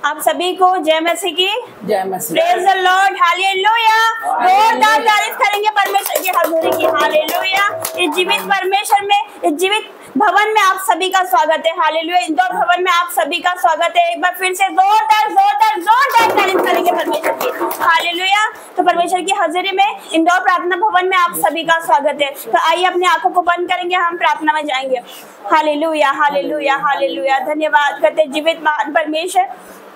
आप सभी को जय मसीह की जय मसीह। Praise the lord, hallelujah. जोरदार तारीफ करेंगे परमेश्वर की हजूरी की, हालेलुया। इस जीवित परमेश्वर में, इस जीवित भवन में आप सभी का स्वागत है, हालेलुया। इंदौर भवन में आप सभी का स्वागत है। एक बार फिर से जोरदार जोरदार जोरदार तारीफ करेंगे परमेश्वर की, हालेलुया। तो परमेश्वर की हजूरी में इंदौर प्रार्थना भवन में आप सभी का स्वागत है। तो आइए अपनी आंखों को बंद करेंगे, हम प्रार्थना में जाएंगे। Hallelujah hallelujah hallelujah. धन्यवाद करते जीवित महान परमेश्वर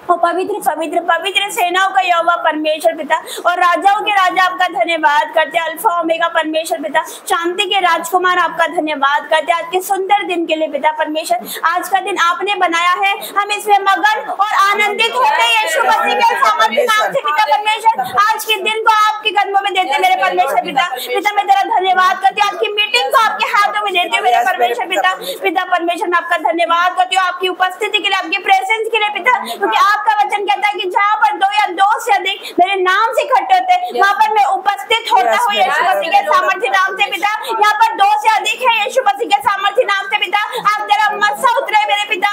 और पवित्र पवित्र पवित्र सेनाओं का यहोवा परमेश्वर पिता और राजाओं के राजा आपका धन्यवाद करते हैं। अल्फा ओमेगा परमेश्वर पिता, शांति के राजकुमार आपका धन्यवाद करते हैं आज के सुंदर दिन के लिए पिता परमेश्वर। आज का दिन आपने बनाया है, हम इसमें मगन और आनंदित होते हैं यीशु मसीह के सामर्थ्य नाम से पिता परमेश्वर। आज के दिन को आपके कदमों में देते मेरे परमेश्वर पिता। पिता मैं तेरा धन्यवाद करती हूँ, आपकी मीटिंग को आपके हाथों में देते हुए मेरे परमेश्वर पिता। पिता परमेश्वर मैं आपका धन्यवाद करती हूँ आपकी उपस्थिति के लिए, आपकी प्रेजेंस के लिए पिता, क्योंकि आपका वचन कहता है कि जहाँ पर दो या दो से अधिक मेरे नाम से इकट्ठे होते हैं वहाँ पर मैं उपस्थित होता हूँ यीशु मसीह के सामर्थ्य नाम से पिता। यहाँ पर दो से अधिक है यीशु मसीह के सामर्थ्य नाम से पिता। आज तेरा मस्सा उतरे मेरे पिता,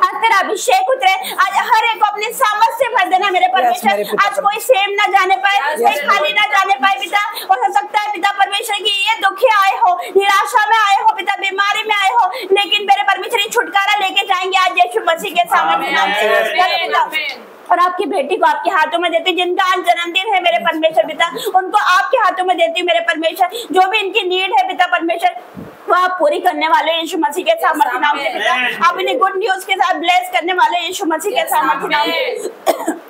आज तेरा अभिषेक उतरे, आज हर एक को अपने सामर्थ्य से भर देना मेरे परमेश्वर। आज कोई सेम ना जाने पाए, कोई खाली ना जाने पाए पिता। और हो सकता है पिता परमेश्वर की ये दुखी आए हो, निराशा में आए हो पिता, बीमारी में आए हो, लेकिन मेरे परमेश्वर छुटकारा लेके जाएंगे आज यीशु मसीह के सामर्थ्य नाम से। और आपकी बेटी को आपके हाथों में देती, जिनका आज जन्मदिन है मेरे परमेश्वर पिता, उनको आपके हाथों में देती मेरे परमेश्वर। जो भी इनकी नीड है पिता परमेश्वर वो आप पूरी करने वाले यीशु मसीह के सामर्थ्य नाम से पिता। आप इन्हें गुड न्यूज के साथ ब्लेस करने वाले यीशु मसीह के सामर्थ्य नाम से।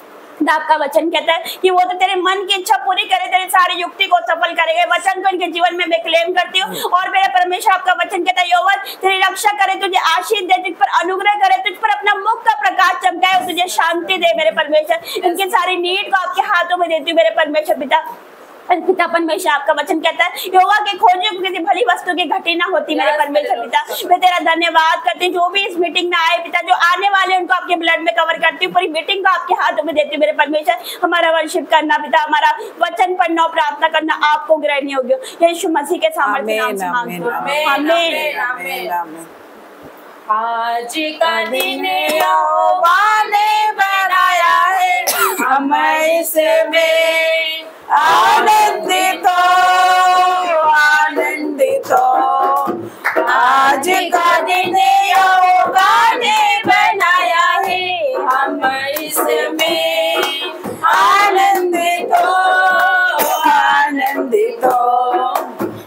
आपका वचन कहता है कि वो तो तेरे मन की इच्छा पूरी करे, तेरे सारी युक्ति को सफल करेगा। वचन को इनके जीवन में मैं क्लेम करती हूँ। और मेरे परमेश्वर आपका वचन कहता है यहोवा तेरी रक्षा करे, तुझे आशीष दे, तुझ पर अनुग्रह करे, तुझ पर अपना मुख का प्रकाश चमकाए और तुझे शांति दे मेरे परमेश्वर। इनकी सारी नीड को आपके हाथों में देती हूँ मेरे परमेश्वर पिता। पिता परमेश्वर आपका वचन कहता है यहोवा के खोजे को किसी भली वस्तु की घटी ना होती मेरे परमेश्वर पिता। मैं तेरा धन्यवाद करती हूँ जो भी इस मीटिंग में आए पिता, जो आने वाले उनको आपके ब्लड में कवर करती हूँ। पूरी मीटिंग को आपके हाथों में देती हूँ मेरे परमेश्वर। हमारा वर्शिप करना पिता, हमारा वचन पढ़ना, प्रार्थना करना आपको ग्रहण होगी यीशु मसीह के सामर्थ्य नाम से मांगते हैं, आमीन। आज का दिन यहोवा ने बनाया है, हम इसमें आनंदित हो, आनंदित हो। आज का दिन यहोवा ने बनाया है, हम इसमें आनंदित हो, आनंदित हो।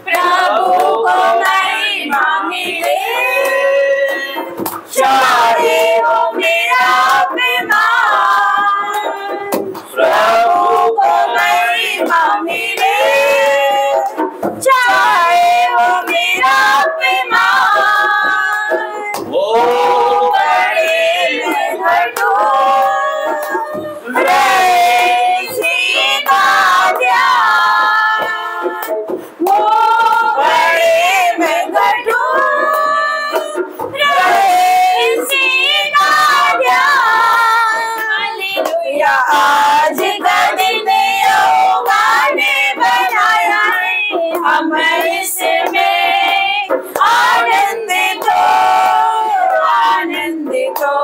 प्रभु को महिमा मिले, चाहे हो मेरा अभिमान। प्रभु को महिमा मिले, चाहे हो मेरा अभिमान। वो बड़े में घटो, रहे सीधा ध्यान। वो बड़े में घटो, रहे सीधा ध्यान। हालेलुया। आज का दिन यहोवा ने बनाया है, हम इसमें आनंदित हो, आनंदित हो।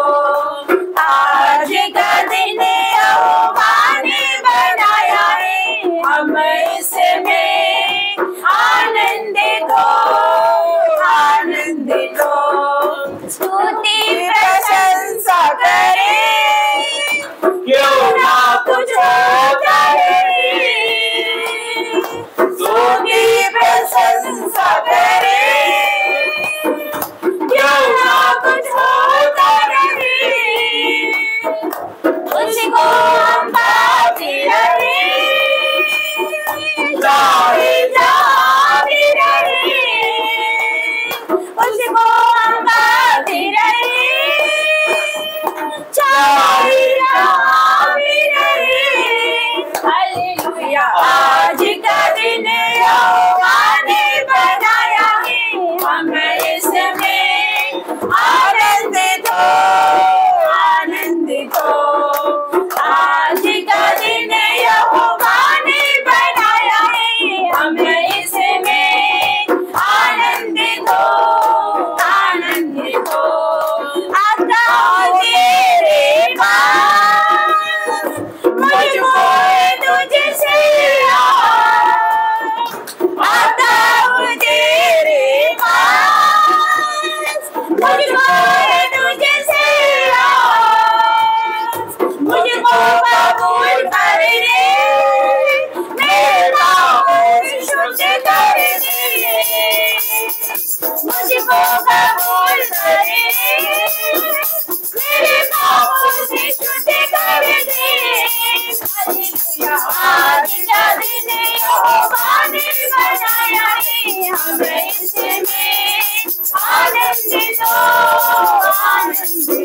आज का दिन यहोवा ने बनाया है, हम इसमें आनंदित हो, आनंदित हो। स्तुति प्रशंसा करे, क्यों ना कुछ होता है। स्तुति प्रशंसा करे, क्यों ना कुछ होता है।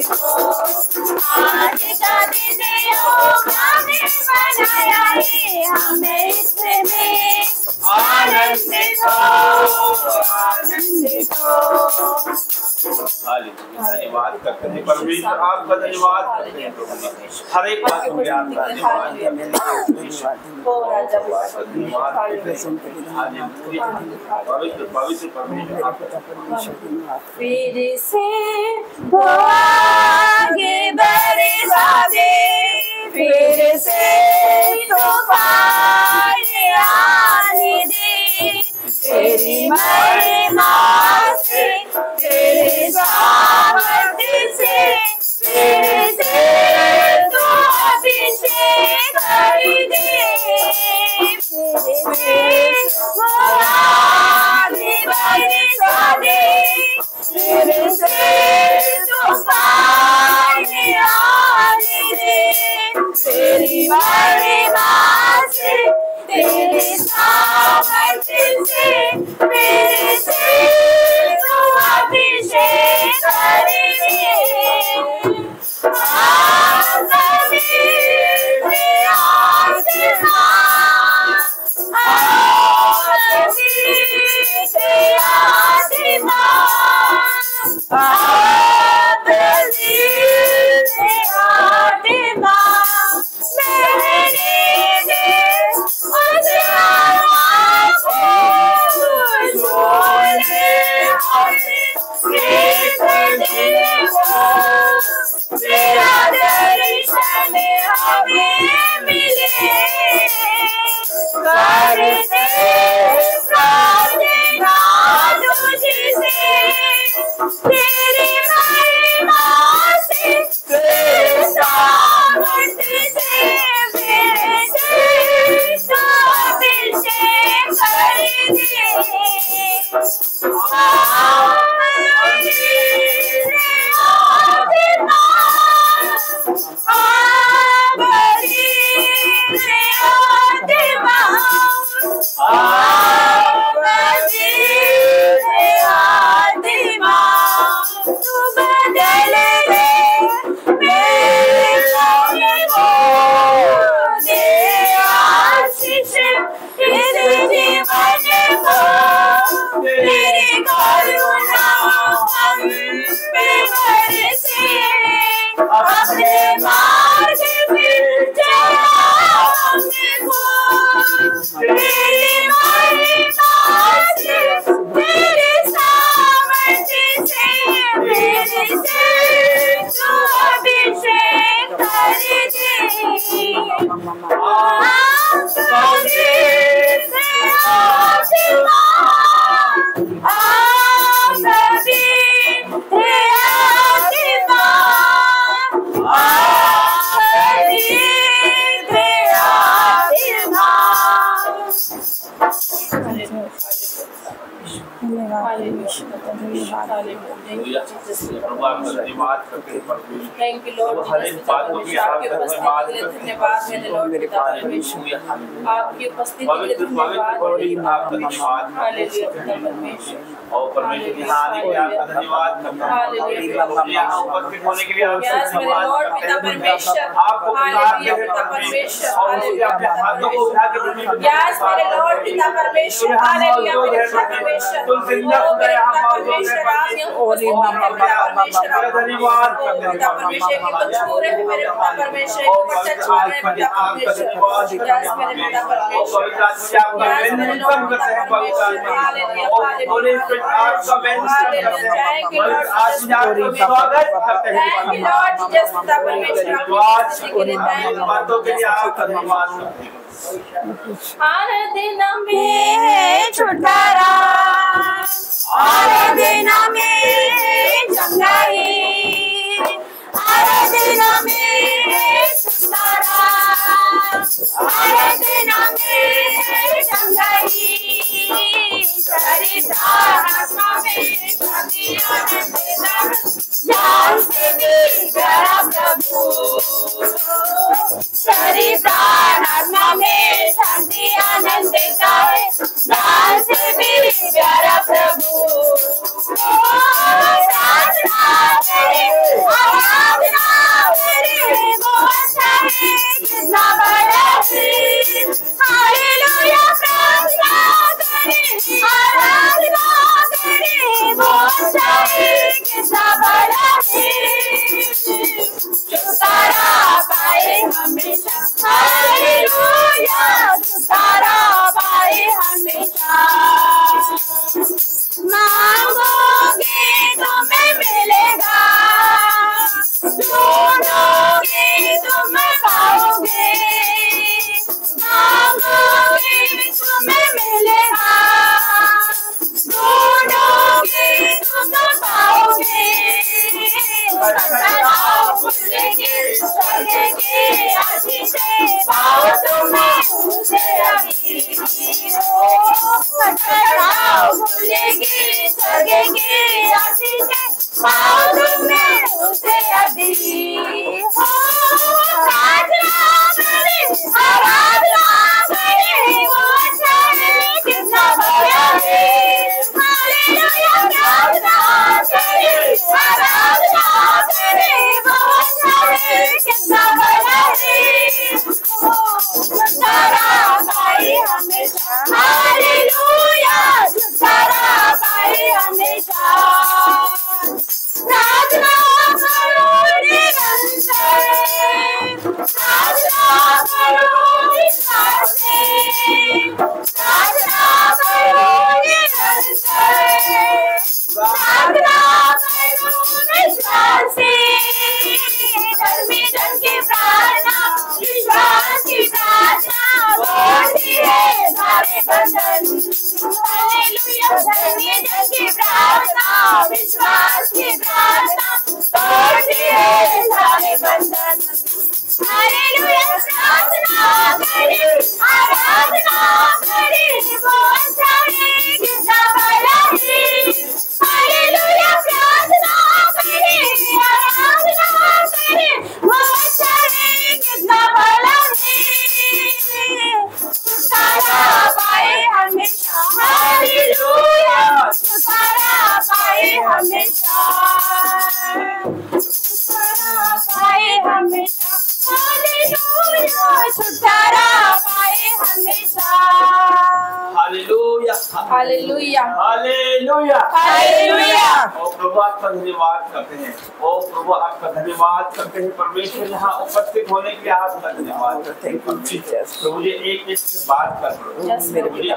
आज का दिन यहोवा ने बनाया है, हमें इसमें आनंदित हो, आनंदित हो। धन्यवाद करते हैं परमेश्वर, आपका धन्यवाद करते हैं। हर एक बात को ज्ञान धन्यवाद, पवित्र पवित्र परमेश्वर। फिर से वो आगे बरसा दे, फिर से तूफान आने दे, तेरी महिमा से, तेरे सामर्थ्य से, तेरे से तू अभिषेक कर दे। फिर से वो आगे बरसा दे, फिर से तूफान आने दे, तेरी महिमा से, तेरे सामर्थ्य से, मेरे से तू अभिषेक कर दे। Thank you, Lord. आपकी उपस्थिति के लिए धन्यवाद मेरे Lord पिता परमेश्वर। आपकी उपस्थिति के लिए धन्यवाद। हालेलुया पिता परमेश्वर। और परमेश्वर की हानि के आपका धन्यवाद करते हैं। यहाँ उपस्थित होने के लिए आपका धन्यवाद करते हैं। आपको हालेलुया पिता परमेश्वर। और उसके अपने हाथों को उठा के यस मेरे Lord पिता परमेश्वर। हालेलुया पिता परमेश्वर। तुम जिंदा खुदा हम परमेश्वर आप यहाँ उपस्थित हैं पिता परमेश्वर। धन्यवाद पिता परमेश्वर की कुछ पूरे हैं मेरे पिता परमेश्वर को बच्चा छू रहे हैं पिता परमेश्वर। यस मेरे पिता परमेश्वर। यस मेरे Lord पिता परमेश्वर। Hallelujah hallelujah. आपका बेंच थैंक यू लॉर्ड। आज आपका स्वागत करते हैं। थैंक यू लॉर्ड जीसस पिता परमेश्वर। आपकी के लिए थैंक यू। बातों के लिए आपका धन्यवाद करते हैं। हर दिन में छुटकारा, हर दिन में चंगाई, हर दिन में छुटकारा, हर दिन में चंगाई, सरिता आत्मा में शांति आनंद देना, जान से भी प्यारा प्रभु, सरिता आत्मा में शांति आनंद देता है, जान से भी प्यारा प्रभु। प्रार्थना करें भूलेगी स्वर्ग की आशीषें पाओ तुम्हें उसे अभी हो। चढ़ाओ भूलेगी स्वर्ग की आशीषें पाओ तुम्हें उसे अभी हो। आराधना करे वो जाने कितना बड़ा है। हालेलुया आराधना करे वो जाने कितना बड़ा है। छुटकारा पाए हमेशा हालेलुया छुटकारा पाए हमेशा। प्रार्थना करो निरंतर प्रार्थना करो विश्वास से प्रार्थना करो निरंतर प्रार्थना करो विश्वास से। धर्मी जन की प्रार्थना विश्वास की प्रार्थना तोड़ती है सारे बंधन। हालेलुया धर्मी जन की प्रार्थना विश्वास की प्रार्थना तोड़ती है सारे बंधन। हालेलुया प्रार्थना करे आराधना करे वो जाने कितना बड़ा है। हालेलुया प्रार्थना करे आराधना करे वो जाने कितना बड़ा है। छुटकारा पाए हमेशा हालेलुया छुटकारा पाए हमेशा छुटकारा पाए हमेशा हालेलुया छुटकारा पाए हमेशा। Hallelujah hallelujah hallelujah hallelujah. ओ प्रभु आपका धन्यवाद करते हैं। ओ प्रभु आपका धन्यवाद करते हैं। परमेश्वर यहाँ उपस्थित होने के लिए आपका धन्यवाद करते हैं। प्रभु जी एक एक से बात कर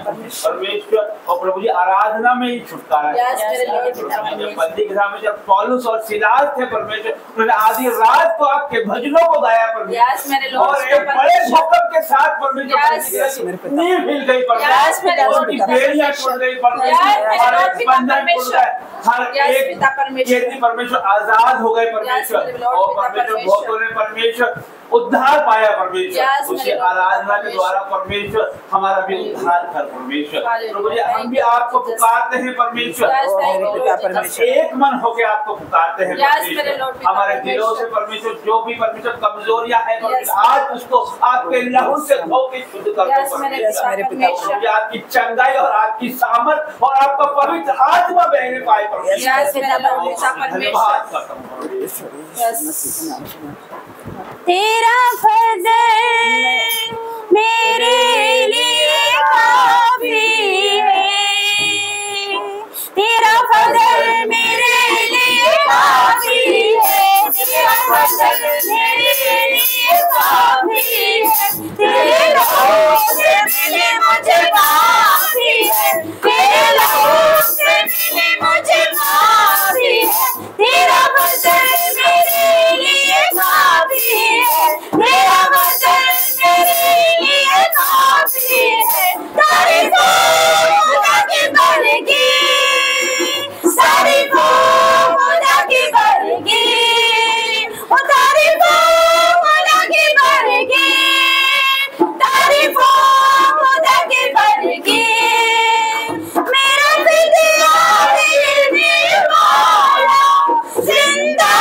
परमेश्वर और प्रभु जी आराधना में ही छुटकारा। जब बंदी गृह में जब पौलुस और सिलास थे परमेश्वर उन्होंने आधी रात को आपके भजनों को गाया परमेश्वर और एक बड़े भूकंप के साथ परमेश्वर नींव हिल गई परमेश्वर उनकी बेड़ियां टूट गई परमेश्वर बंधन टूट गए। हर एक परमेश्वर आजाद हो गए परमेश्वर और परमेश्वर बहुतों ने परमेश्वर उद्धार पाया परमेश्वर। उसकी आराधना के द्वारा परमेश्वर हमारा भी उद्धार कर परमेश्वर। प्रभु जी हम भी आपको पुकारते हैं परमेश्वर। एक मन होकर आपको पुकारते हैं परमेश्वर। हमारे दिलों से परमेश्वर जो भी परमेश्वर कमजोरियां हैं आज उसको आपके लहू से धो के शुद्ध कर दो परमेश्वर। आपकी चंगाई और आपकी सामर्थ और आपका पवित्र आत्मा बहने पाए तेरा फजल मेरे लिए काफी है। तेरा फजल मेरे लिए काफी है। तेरा फजल मेरे लिए काफी है। तेरे लहू से मिले मुझे काफी है। तेरे लहू से मिले मुझे काफी है। तेरा फजल मेरे लिए काफी है। तेरा फजल मेरे लिए काफी है। तारीफ खुदा की करेगी तारीफ खुदा की करेगी वो तारीफ खुदा की करेगी तारीफ खुदा की करेगी। मेरा फिदिया दिल में मौला जिंदा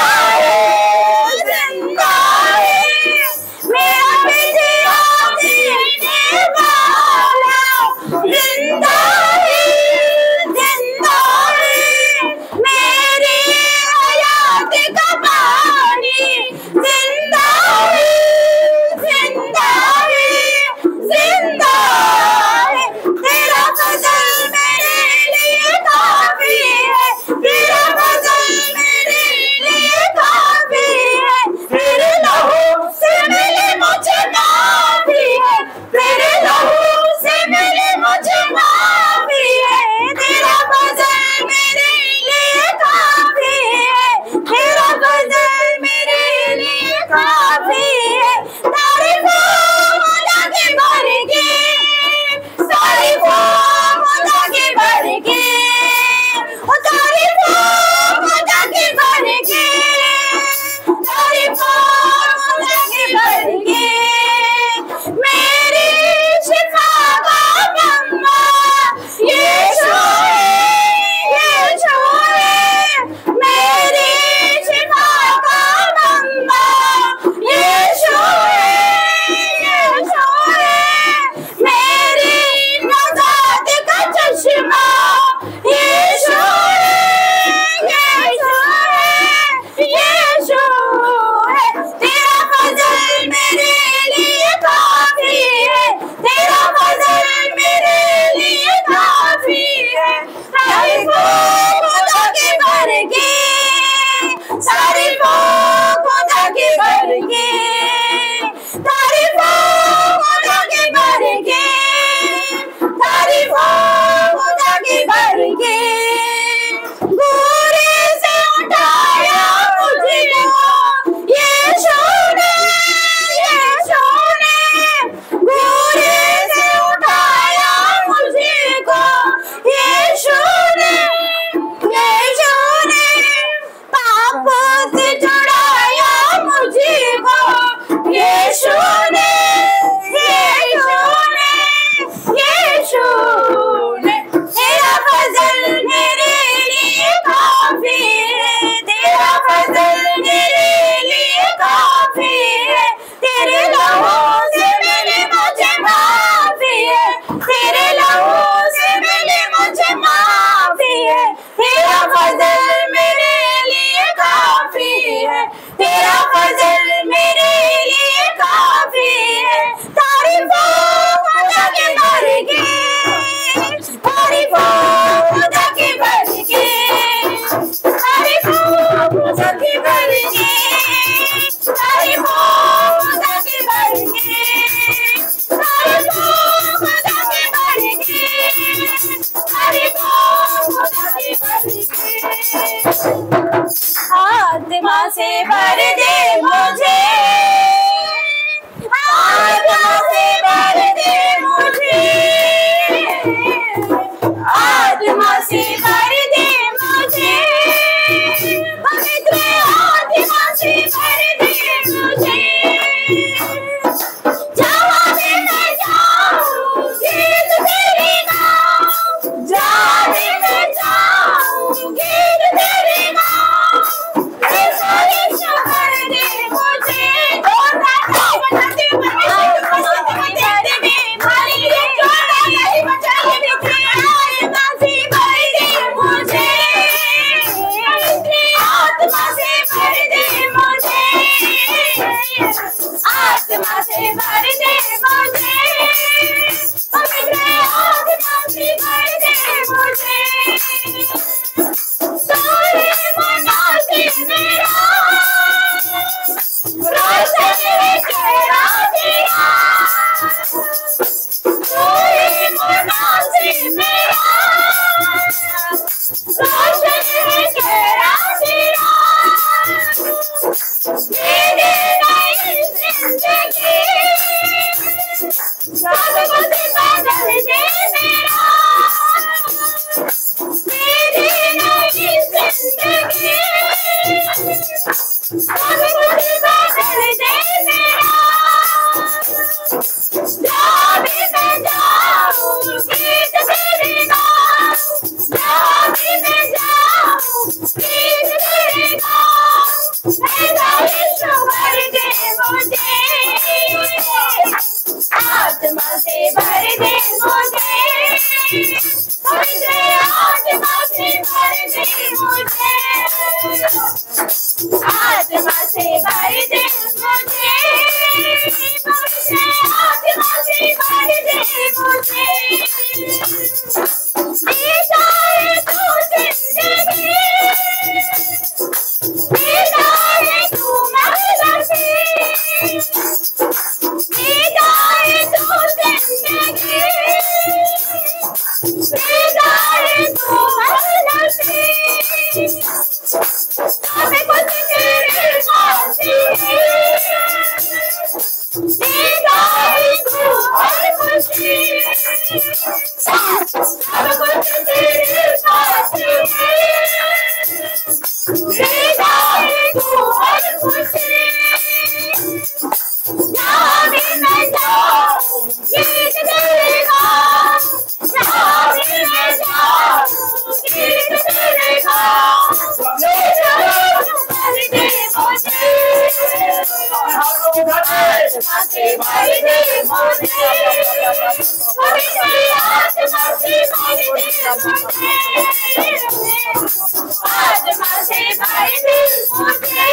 यीशु ने, यीशु ने, यीशु ने, तेरा फजल मेरे लिए काफी है, तेरा फजल मेरे लिए काफी है, तेरे लहू से मिली मुझे माफी है, तेरे लहू से मिली मुझे माफी है, तेरा फजल मेरे लिए काफी है, तेरा फजल मेरे लिए काफी है। तारीफो खुदा की बढ़के, तारीफो खुदा की बढ़के, तारीफो खुदा की बढ़के, तारीफो खुदा की बढ़के, तारीफो खुदा की बढ़के, तारीफो खुदा की बढ़के। आत्मा से भर दे मुझे, आत्मा से भर दे मुझे, आत्मा से भर दे मुझे, पवित्र आत्मा से भर दे मुझे। जहाँ भी मैं जाऊँ गीत तेरे गाऊँ, जहाँ भी मैं जाऊँ गीत तेरे गाऊँ, ऐसा यीशु भर दे मुझे। और रात बनाते बनाते में खाली ये जोड़ा नहीं बचा के बिखरे आत्मा से भर दे मुझे, आत्मा से भर दे मुझे, आत्मा से भर दे मुझे, पवित्र आत्मा से भर दे मुझे। सारे मना से मेरा रोशन है चेहरा तेरा, सारे मना से मेरा रोशन है चेहरा तेरा, मेरी नई जिंदगी सब कुछ बदल दे मेरा, मेरी नई जिंदगी सब कुछ बदल दे मेरा। जहाँ भी मैं जाऊँ गीत तेरे गाऊँ, जहाँ भी मैं जाऊँ गीत तेरे गाऊँ, ऐसा यीशु भर दे मुझे, आत्मा से भर दे मुझे, पवित्र आत्मा से भर दे मुझे, आत्मा से भर दे मुझे, पवित्र आत्मा से भर दे मुझे। जीता है तू जिंदगी, जीता है तू महल से, जीता है तू जिंदगी, जीता है तू महल से, सब कुछ तेरे पास है, जीता है तू हर खुशी, सब कुछ तेरे पास है, जीता है तू हर खुशी। जहाँ भी मैं जाऊँ गीत तेरे गाऊँ, जहाँ भी मैं जाऊँ गीत तेरे गाऊँ, मेरा भर दे मुझे, आत्मा से भर दे मुझे, पवित्र आत्मा से भर दे मुझे, आत्मा से भर दे मुझे,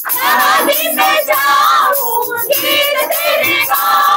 जहाँ भी मैं जाऊँ गीत तेरे गाऊँ।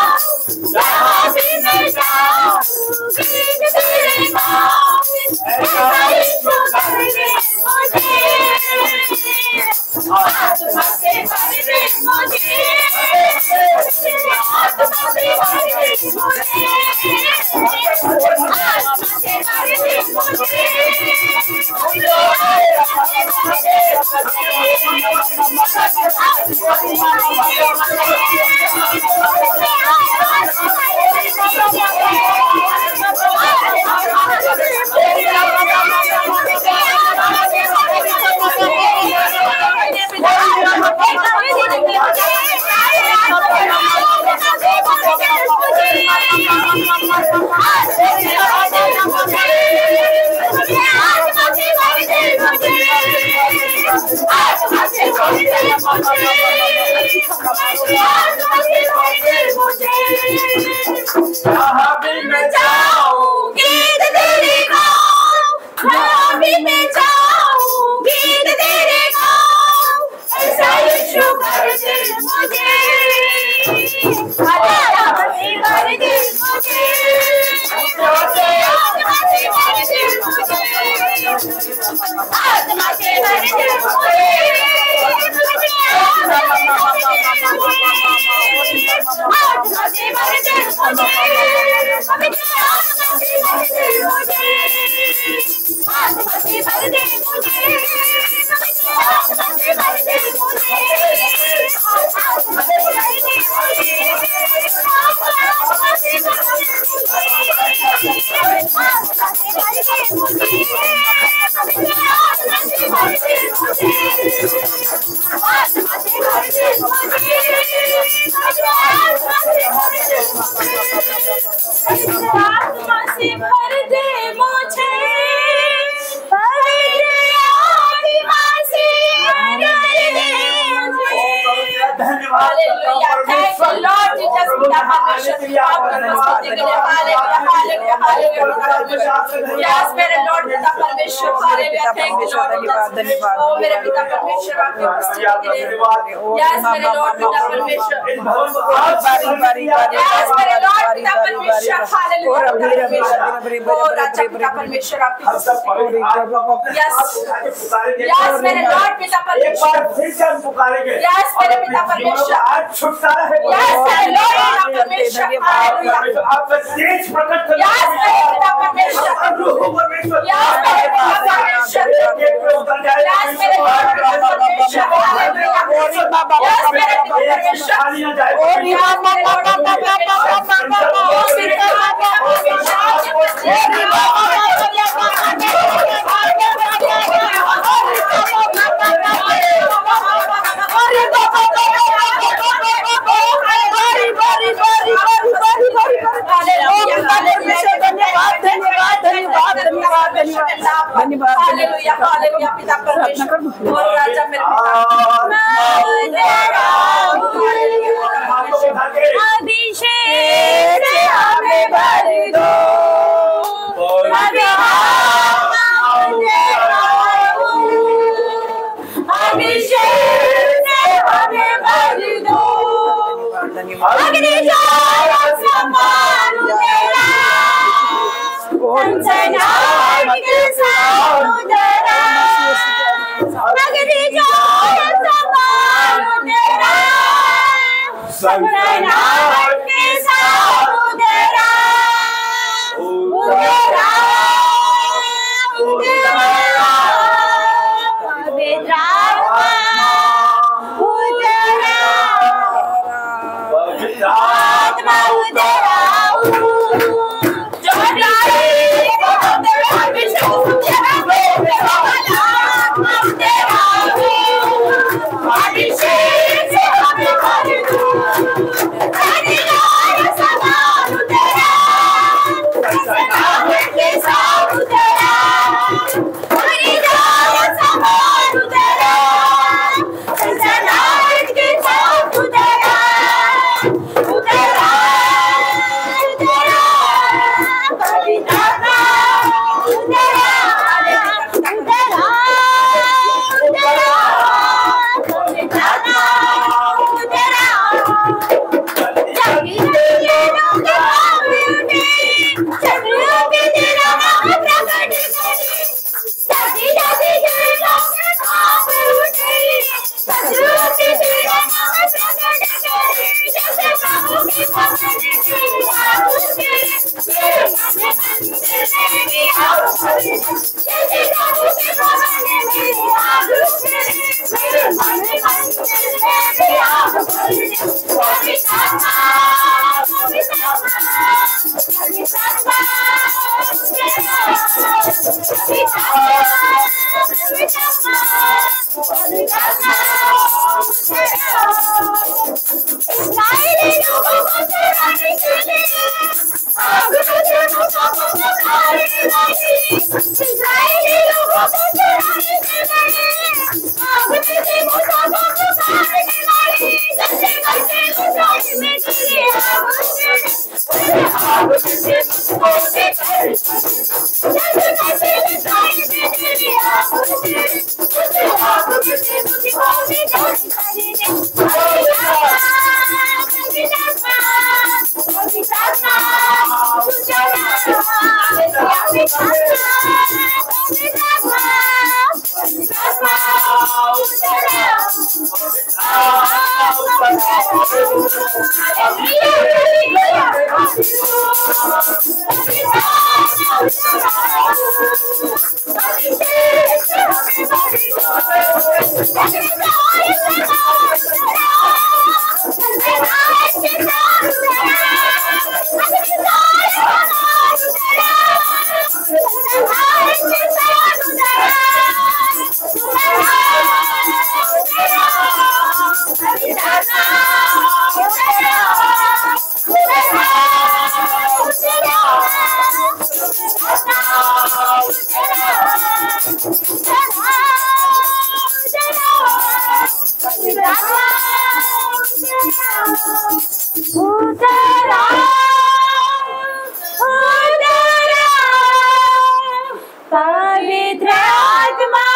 पवित्र आत्मा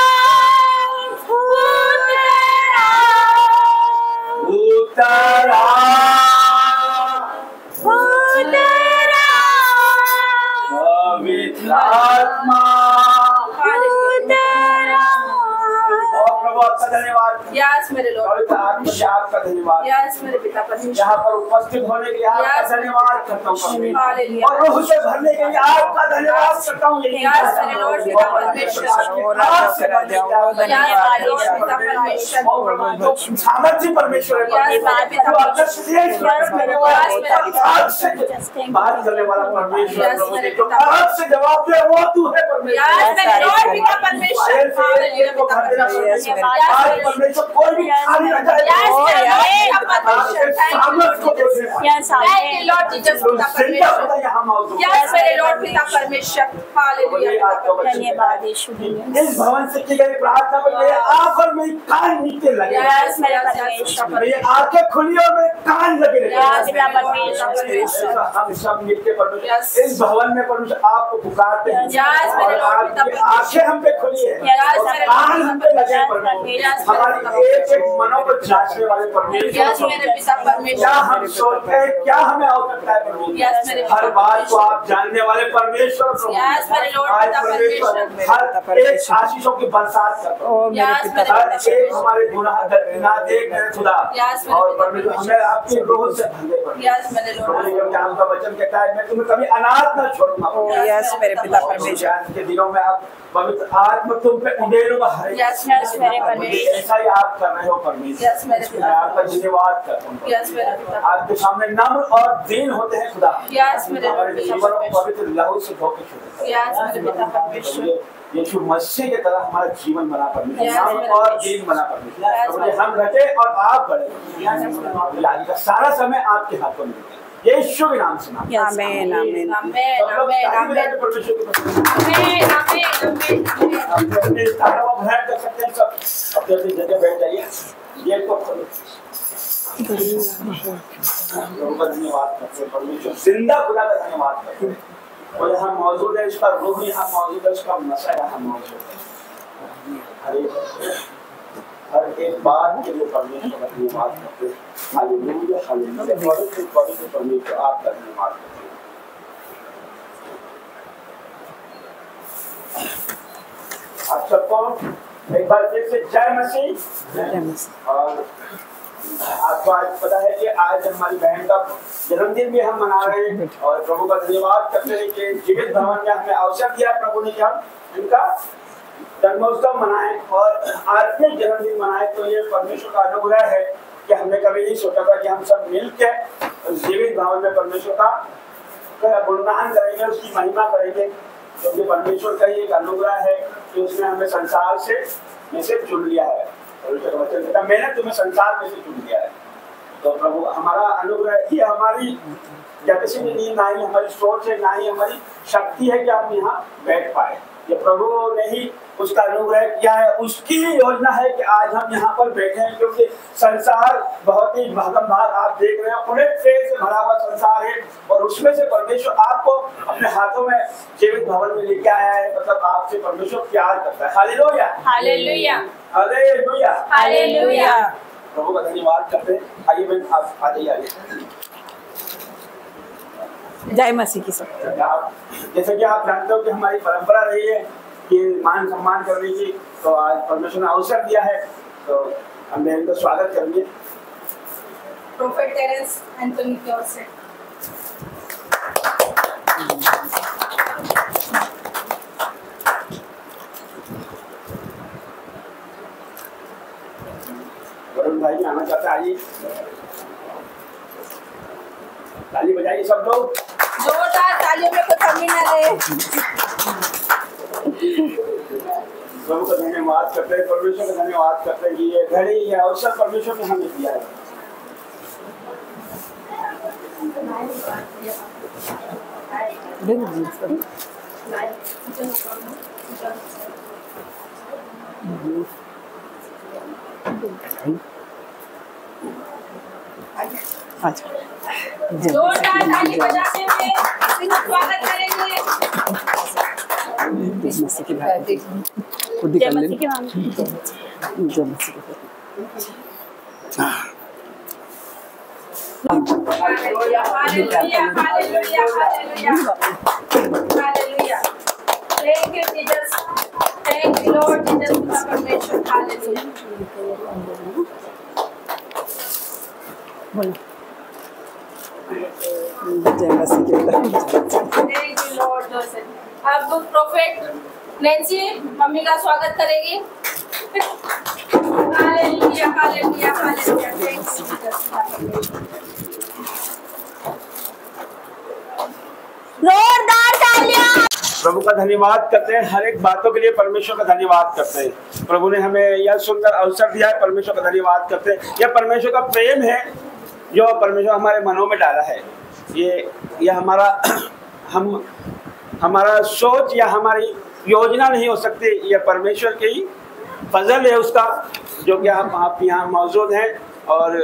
उतरा पवित्र आत्मा। और प्रभु आपका धन्यवाद। यस मेरे लॉर्ड, पवित्र आत्मा जी आपका धन्यवाद। यस मेरे पिता परमेश्वर, यहाँ पर उपस्थित होने के लिए आपका धन्यवाद करता हूँ हालेलुया। और रूह से भरने के लिए आपका धन्यवाद करता हूँ। यस मेरे लॉर्ड पिता परमेश्वर, सामर्थ्य परमेश्वर है, बात करने वाला परमेश्वर, जो आग से जवाब दे वो तू है परमेश्वर। आज परमेश्वर कोई भी खाली न जाए, सामर्थ को दे दे। यहाँ मौजूद धन्यवाद यीशु। इस भवन से की गई प्रार्थना पर मेरे आंखों में कान नीचे लगे, मेरी आंखें खुली और मेरे कान लगे रहे। हम सब मिलकर परमेश्वर इस भवन में परमेश्वर आपको पुकारते हैं और आपकी आंखें हम पे खुली है और कान हम पे लगे परमेश्वर। हमारी एक एक मनों को जांचने वाले परमेश्वर, क्या हम सोचते हैं, क्या हमें आवश्यकता है परमेश्वर, हर बात को आप जानने वाले परमेश्वर। आज परमेश्वर हर एक आशीषों की बरसात करता हूं, हर एक हमारे गुनाह ना देख रहे खुदा, और परमेश्वर हमें आपकी रूह से भर दे। आपका वचन कहता है मैं तुम्हें कभी अनाथ न छोड़ूंगा। यस मेरे पिता परमेश्वर, आज के दिनों में आप पवित्र आत्मा तुम पे उंडेलूंगा, ऐसा ही आप कर रहे हो परमेश्वर। मैं आपका धन्यवाद करता हूँ। आपके सामने नम्र और दीन होते हैं खुदा, हमारे जीवन को पवित्र लहू से धो के यीशु मसीह की तरह हमारा जीवन बना परमेश्वर और दीन बना परमेश्वर। हम घटे और आप बढ़े, आज का सारा समय आपके हाथों में यीशु के नाम से। आमीन आमीन आमीन आमीन आमीन परमेश्वर आमीन आमीन अपने स्थानों पर बैठ सकते हैं, सब अपनी अपनी जगह बैठ जाइए। ये तो धन्यवाद करते हैं परमेश्वर, जिंदा खुदा का धन्यवाद करते हैं। और यहाँ मौजूद है, इसका रूह यहाँ मौजूद है, इसका नशा यहाँ मौजूद है। हर एक बात के लिए परमेश्वर का धन्यवाद करते हैं। हालेलुया हालेलुया, पवित्र परमेश्वर आपका धन्यवाद करते हैं। आप सबको एक बार फिर से जय मसीह। और आपको आज पता है कि आज हमारी बहन का जन्मदिन भी हम मना रहे हैं और प्रभु का धन्यवाद करते हैं कि जीवित भवन में हमें अवसर दिया प्रभु ने कि हम इनका जन्मोत्सव मनाएं और आज के जन्मदिन मनाएं। तो ये परमेश्वर का अनुग्रह है कि हमने कभी नहीं सोचा था कि हम सब मिलकर जीवित भवन में परमेश्वर का गुणगान करेंगे, उसकी महिमा करेंगे, क्योंकि परमेश्वर का एक अनुग्रह है कि उसने हमें संसार से चुन लिया है। मैंने तुम्हें संसार में से चुन लिया है। तो प्रभु हमारा अनुग्रह ही हमारी कैपेसिटी नहीं, ना ही हमारी सोच है, ना ही हमारी शक्ति है कि हम यहाँ बैठ पाए। ये प्रभु ने ही उसका अनुग्रह किया है, उसकी योजना है कि आज हम यहाँ पर बैठे हैं, क्योंकि संसार बहुत ही भागम भाग आप देख रहे हैं, उन्हें प्रेम से भरा हुआ संसार है और उसमें से परमेश्वर आपको अपने हाथों में जीवित भवन में लेके आया है। मतलब आपसे परमेश्वर प्यार करता है। Hallelujah hallelujah hallelujah hallelujah. प्रभु का धन्यवाद करते हैं। आइए बहन आप आ जाइए। जय मसीह की सब। जैसे कि आप जानते हो कि हमारी परंपरा रही है कि मान सम्मान करने की, तो आज परमेश्वर ने अवसर दिया है, तो हम बहन का स्वागत करेंगे। प्रोफेट टेरेंस एंथोनी की ओर से। वरुण भाई आना चाहता है, आइए, ताली बजाइए सब लोग। जोरदार तालियों में कोई कमी ना रहे। प्रभु का धन्यवाद करते हैं, परमेश्वर का धन्यवाद करते हैं कि ये घड़ी ये अवसर परमेश्वर ने हमें दिया है। जोरदार ताली बजाते हुए इसी का स्वागत करेंगे। जय मसीह की बात खुद ही जय कर मसीह की लेना। बात। जय मसीह की बात। Hallelujah hallelujah hallelujah hallelujah hallelujah. Thank you Jesus, thank you Lord Jesus का परमेश्वर। हालेलुया। जय मसीह की बात। Thank you Lord Joseph. अब प्रोफेट नैंसी मम्मी का स्वागत करेगी। Hallelujah hallelujah hallelujah. Thank you Jesus. जोरदार तालियां। प्रभु का धन्यवाद करते हैं, हर एक बातों के लिए परमेश्वर का धन्यवाद करते हैं। प्रभु ने हमें यह सुंदर अवसर दिया है, परमेश्वर का धन्यवाद करते हैं। यह परमेश्वर का प्रेम है जो परमेश्वर हमारे मनों में डाला है। ये हमारा हमारा सोच या हमारी योजना नहीं हो सकती, यह परमेश्वर की फजल है उसका, जो कि हम आप यहाँ मौजूद हैं और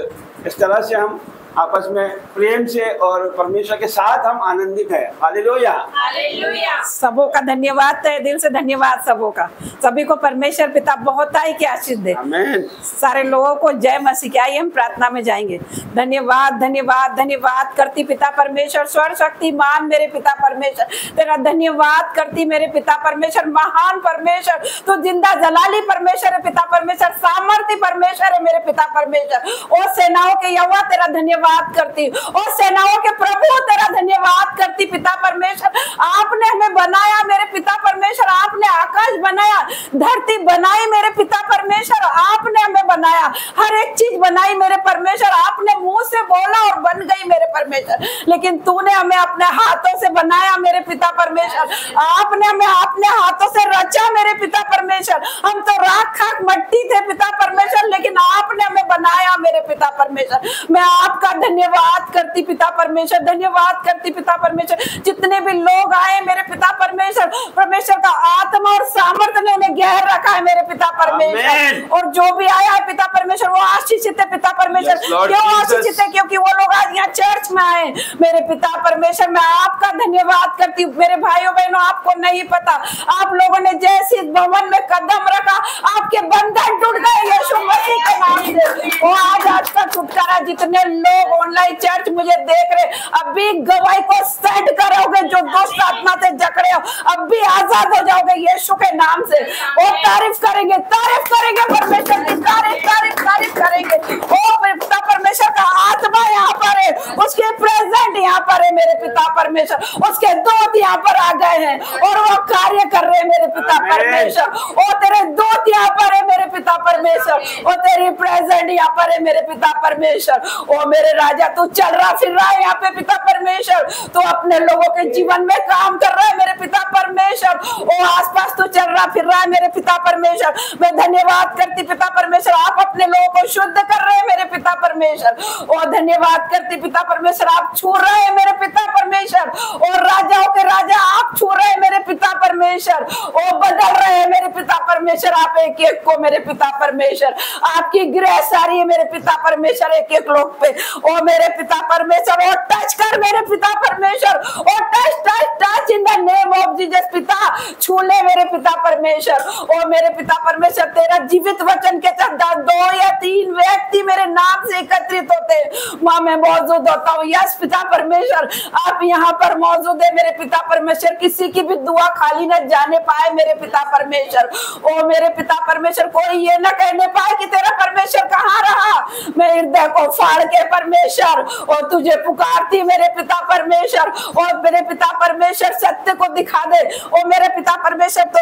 इस तरह से हम आपस में प्रेम से और परमेश्वर के साथ हम आनंदित हैं। Hallelujah hallelujah. सबों का धन्यवाद, तहे दिल से धन्यवाद सबों का। सभी को परमेश्वर पिता बहुत ही के आशीष दे। आमीन। सारे लोगों को जय मसीह की। आइए हम प्रार्थना में जाएंगे। धन्यवाद धन्यवाद धन्यवाद करती पिता परमेश्वर, सर्वशक्तिमान मेरे पिता परमेश्वर, तेरा धन्यवाद करती मेरे पिता परमेश्वर। महान परमेश्वर तू जिंदा जलाली परमेश्वर है पिता परमेश्वर, सामर्थ्य परमेश्वर है मेरे पिता परमेश्वर। और सेनाओं के यहोवा तेरा धन्यवाद करती, और सेनाओं के प्रभु तेरा धन्यवाद करती पिता परमेश्वर। आपने हमें बनाया मेरे पिता परमेश्वर, आपने आकाश बनाया, धरती बनाई मेरे पिता परमेश्वर, आपने हमें बनाया, हर एक चीज बनाई मेरे परमेश्वर। आपने मुंह से बोला और बन गई मेरे परमेश्वर, लेकिन तूने हमें अपने हाथों से बनाया मेरे पिता परमेश्वर। आपने हमें अपने हाथों से रचा मेरे पिता परमेश्वर। हम तो राख खाक मट्टी थे पिता परमेश्वर, लेकिन आपने हमें बनाया मेरे पिता परमेश्वर। मैं आपका धन्यवाद करती पिता परमेश्वर, धन्यवाद करती पिता परमेश्वर। जितने भी लोग आए मेरे पिता परमेश्वर, परमेश्वर का आत्मा और सामर्थ्य ने उन्हें घेर रखा है मेरे पिता परमेश्वर। और जो भी आया है पिता परमेश्वर वो आशीषित है पिता परमेश्वर। क्यों आशीषित है? क्योंकि वो लोग आज यहाँ चर्च में आए मेरे पिता परमेश्वर। मैं आपका धन्यवाद करती हूँ। मेरे भाइयों बहनों, आपको नहीं पता, आप लोगों ने जैसे इस भवन में कदम रखा आपके बंधन टूट गए यीशु मसीह के नाम से। वो आज का छुटकारा। जितने लोग ऑनलाइन चर्च मुझे देख रहे, अभी गवाही को सेट करोगे, जो दुष्ट आत्मा से जकड़े हो अब भी आजाद हो जाओगे यीशु के नाम से। और तारीफ करेंगे परमेश्वर की, तारीफ करेंगे। ओ पिता परमेश्वर का आत्मा यहाँ पर है, उसके प्रेजेंट यहाँ पर है मेरे पिता परमेश्वर। उसके दूत यहाँ पर आ गए हैं और वो कार्य कर रहे हैं मेरे पिता परमेश्वर। और तेरे दूत यहाँ पर है मेरे पिता परमेश्वर, और तेरी प्रेजेंट यहाँ पर है मेरे पिता परमेश्वर। ओ मेरे राजा, तू चल रहा फिर रहा है यहाँ पे पिता परमेश्वर। तू अपने लोगों के जीवन में काम कर रहा है मेरे पिता परमेश्वर। ओ आसपास तू चल रहा फिर रहा है मेरे पिता परमेश्वर। मैं धन्यवाद करती पिता परमेश्वर, आप अपने लोगों को शुद्ध कर रहे हैं मेरे पिता परमेश्वर। और धन्यवाद करती पिता परमेश्वर, आप छू रहे हैं मेरे पिता परमेश्वर। और राजाओं के राजा आप छू रहे हैं मेरे पिता परमेश्वर। और बदल रहे हैं मेरे पिता परमेश्वर आप एक एक को मेरे पिता परमेश्वर। आपकी ग्रेस आ रही है मेरे पिता परमेश्वर एक एक लोग पे। ओ मेरे पिता परमेश्वर, और टच कर मेरे पिता परमेश्वर, और touch in the name of Jesus पिता। छू ले मेरे पिता परमेश्वर। और मेरे पिता परमेश्वर, तेरा जीवित वचन के साथ 2 या 3 व्यक्ति मेरे नाम से एकत्रित होते वहां मैं मौजूद होता हूँ। यस पिता परमेश्वर, परमेश्वर आप यहाँ पर मौजूद है मेरे पिता परमेश्वर, किसी की भी दुआ खाली न जाने पाए मेरे पिता परमेश्वर। ओ मेरे पिता परमेश्वर, कोई ये न कहने पाए कि तेरा परमेश्वर कहाँ रहा। मैं हृदय को फाड़ के परमेश्वर और तुझे पुकारती मेरे पिता परमेश्वर, और मेरे पिता परमेश्वर सत्य को दिखा दे। ओ मेरे पिता परमेश्वर, तो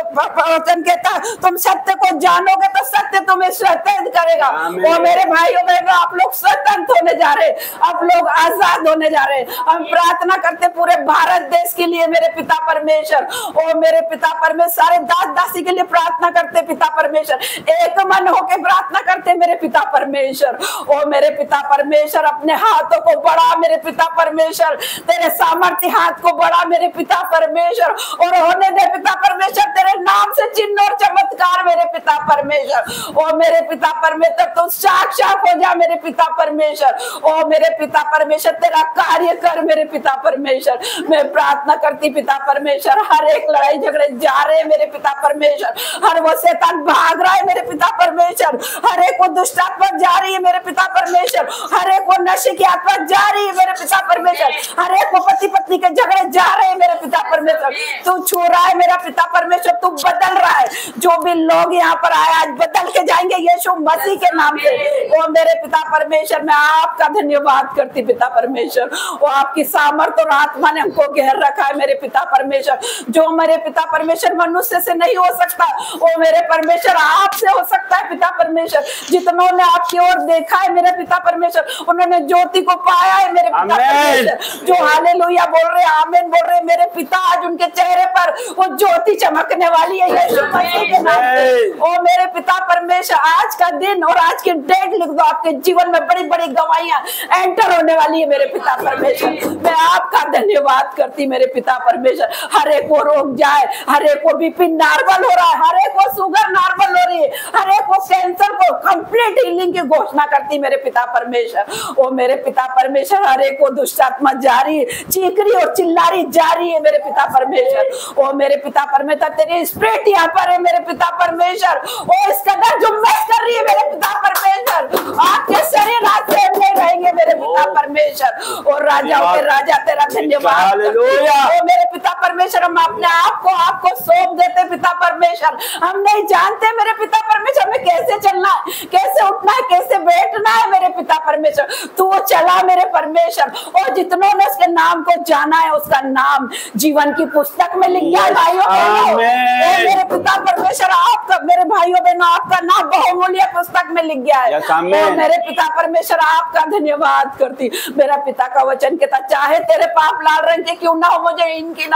वचन कहता तुम सत्य को जानोगे तो सत्य तुम्हें स्वतंत्र करेगा। ओ मेरे भाइयों बहनों, आप लोग स्वतंत्र होने जा रहे, आप लोग आजाद होने जा रहे। हम प्रार्थना करते पूरे भारत देश के लिए मेरे पिता परमेश्वर। ओ मेरे पिता परमेश्वर, सारे दास दासी के लिए प्रार्थना करते पिता परमेश्वर, एक मन होके प्रार्थना करते मेरे पिता परमेश्वर। ओ मेरे पिता परमेश्वर, अपने हाथों को बढ़ा मेरे पिता परमेश्वर, तेरे सामर्थ्य हाथ को बढ़ा मेरे पिता परमेश्वर, और होने दे पिता परमेश्वर तेरे नाम से चिन्ह और चमत्कार मेरे पिता परमेश्वर। ओ मेरे पिता परमेश्वर, तो साक्षात हो जा मेरे पिता परमेश्वर। ओ मेरे पिता परमेश्वर, तेरा कार्य कर मेरे पिता परमेश्वर। मैं प्रार्थना करती पिता परमेश्वर, हर एक लड़ाई झगड़े जा रहे मेरे पिता परमेश्वर, हर वो शैतान भाग रहा है मेरे पिता परमेश्वर, हर एक वो दुष्ट आत्मा जा रही है मेरे पिता परमेश्वर, हर एक वो नशे की आत्मा जा रही है मेरे पिता परमेश्वर, हर एक वो पति पत्नी के झगड़े जा रहे हैं मेरे पिता परमेश्वर। तू छू रहा है मेरा पिता परमेश्वर, तू बदल रहा है। जो भी लोग यहाँ पर आए आज बदल के जाएंगे यीशु मसीह के नाम से। ओ मेरे पिता परमेश्वर, मैं आपका धन्यवाद करती पिता परमेश्वर। वो आपकी सामर्थ और आत्मा ने हमको घेर रखा है मेरे पिता परमेश्वर, जो मेरे पिता परमेश्वर मनुष्य से नहीं हो सकता, वो मेरे परमेश्वर आपसे हो सकता है पिता परमेश्वर। जितनों ने आपकी ओर देखा है मेरे पिता परमेश्वर, उन्होंने ज्योति को पाया है मेरे पिता परमेश्वर। जो हालेलुया बोल रहे, आमीन बोल रहे मेरे पिता, आज उनके चेहरे पर वो ज्योति चमकने वाली है यीशु मसीह के नाम से। ओ मेरे पिता परमेश्वर, आज का दिन और आज की डेट लिख दो, आपके जीवन में बड़ी बड़ी गवाहियां एंटर होने वाली है मेरे पिता परमेश्वर। मैं आपका धन्यवाद करती मेरे पिता परमेश्वर। हर एक को रोग जाए, हर एक को बीपी नॉर्मल हो रहा है, हर एक को शुगर नॉर्मल हो रही है, हर एक को कैंसर को कंप्लीट हीलिंग की घोषणा करती मेरे पिता परमेश्वर। ओ मेरे पिता परमेश्वर, हर एक को दुष्ट आत्मा जा रही है, चीख रही और चिल्ला रही जा रही है मेरे पिता परमेश्वर। ओ मेरे पिता परमेश्वर, तेरी स्पिरिट यहाँ पर है मेरे पिता परमेश्वर। ओ इस कदर जो मैच कर रही है मेरे पिता परमेश्वर, आपके शरीर हाथ से नहीं रहेंगे मेरे पिता परमेश्वर। और राजाओं के राजा तेरा धन्यवाद। ओ मेरे पिता परमेश्वर, हम अपने आप को आपको सौंप देते पिता परमेश्वर। हम नहीं जानते मेरे पिता परमेश्वर हमें कैसे चलना है, कैसे उठना है, कैसे बैठना है मेरे पिता परमेश्वर। तू चला मेरे परमेश्वर, और जितनों ने उसके नाम को जाना है उसका नाम जीवन की पुस्तक में लिख गया भाइयों बहनों। मेरे पिता परमेश्वर, आपका मेरे भाइयों बहनों आपका नाम बहुमूल्य पुस्तक में लिख गया है। और मेरे पिता परमेश्वर आपका धन्यवाद करती। मेरा पिता का वचन कहता, चाहे तेरे पाप लाल रंग के क्यों ना हो, मुझे इनकी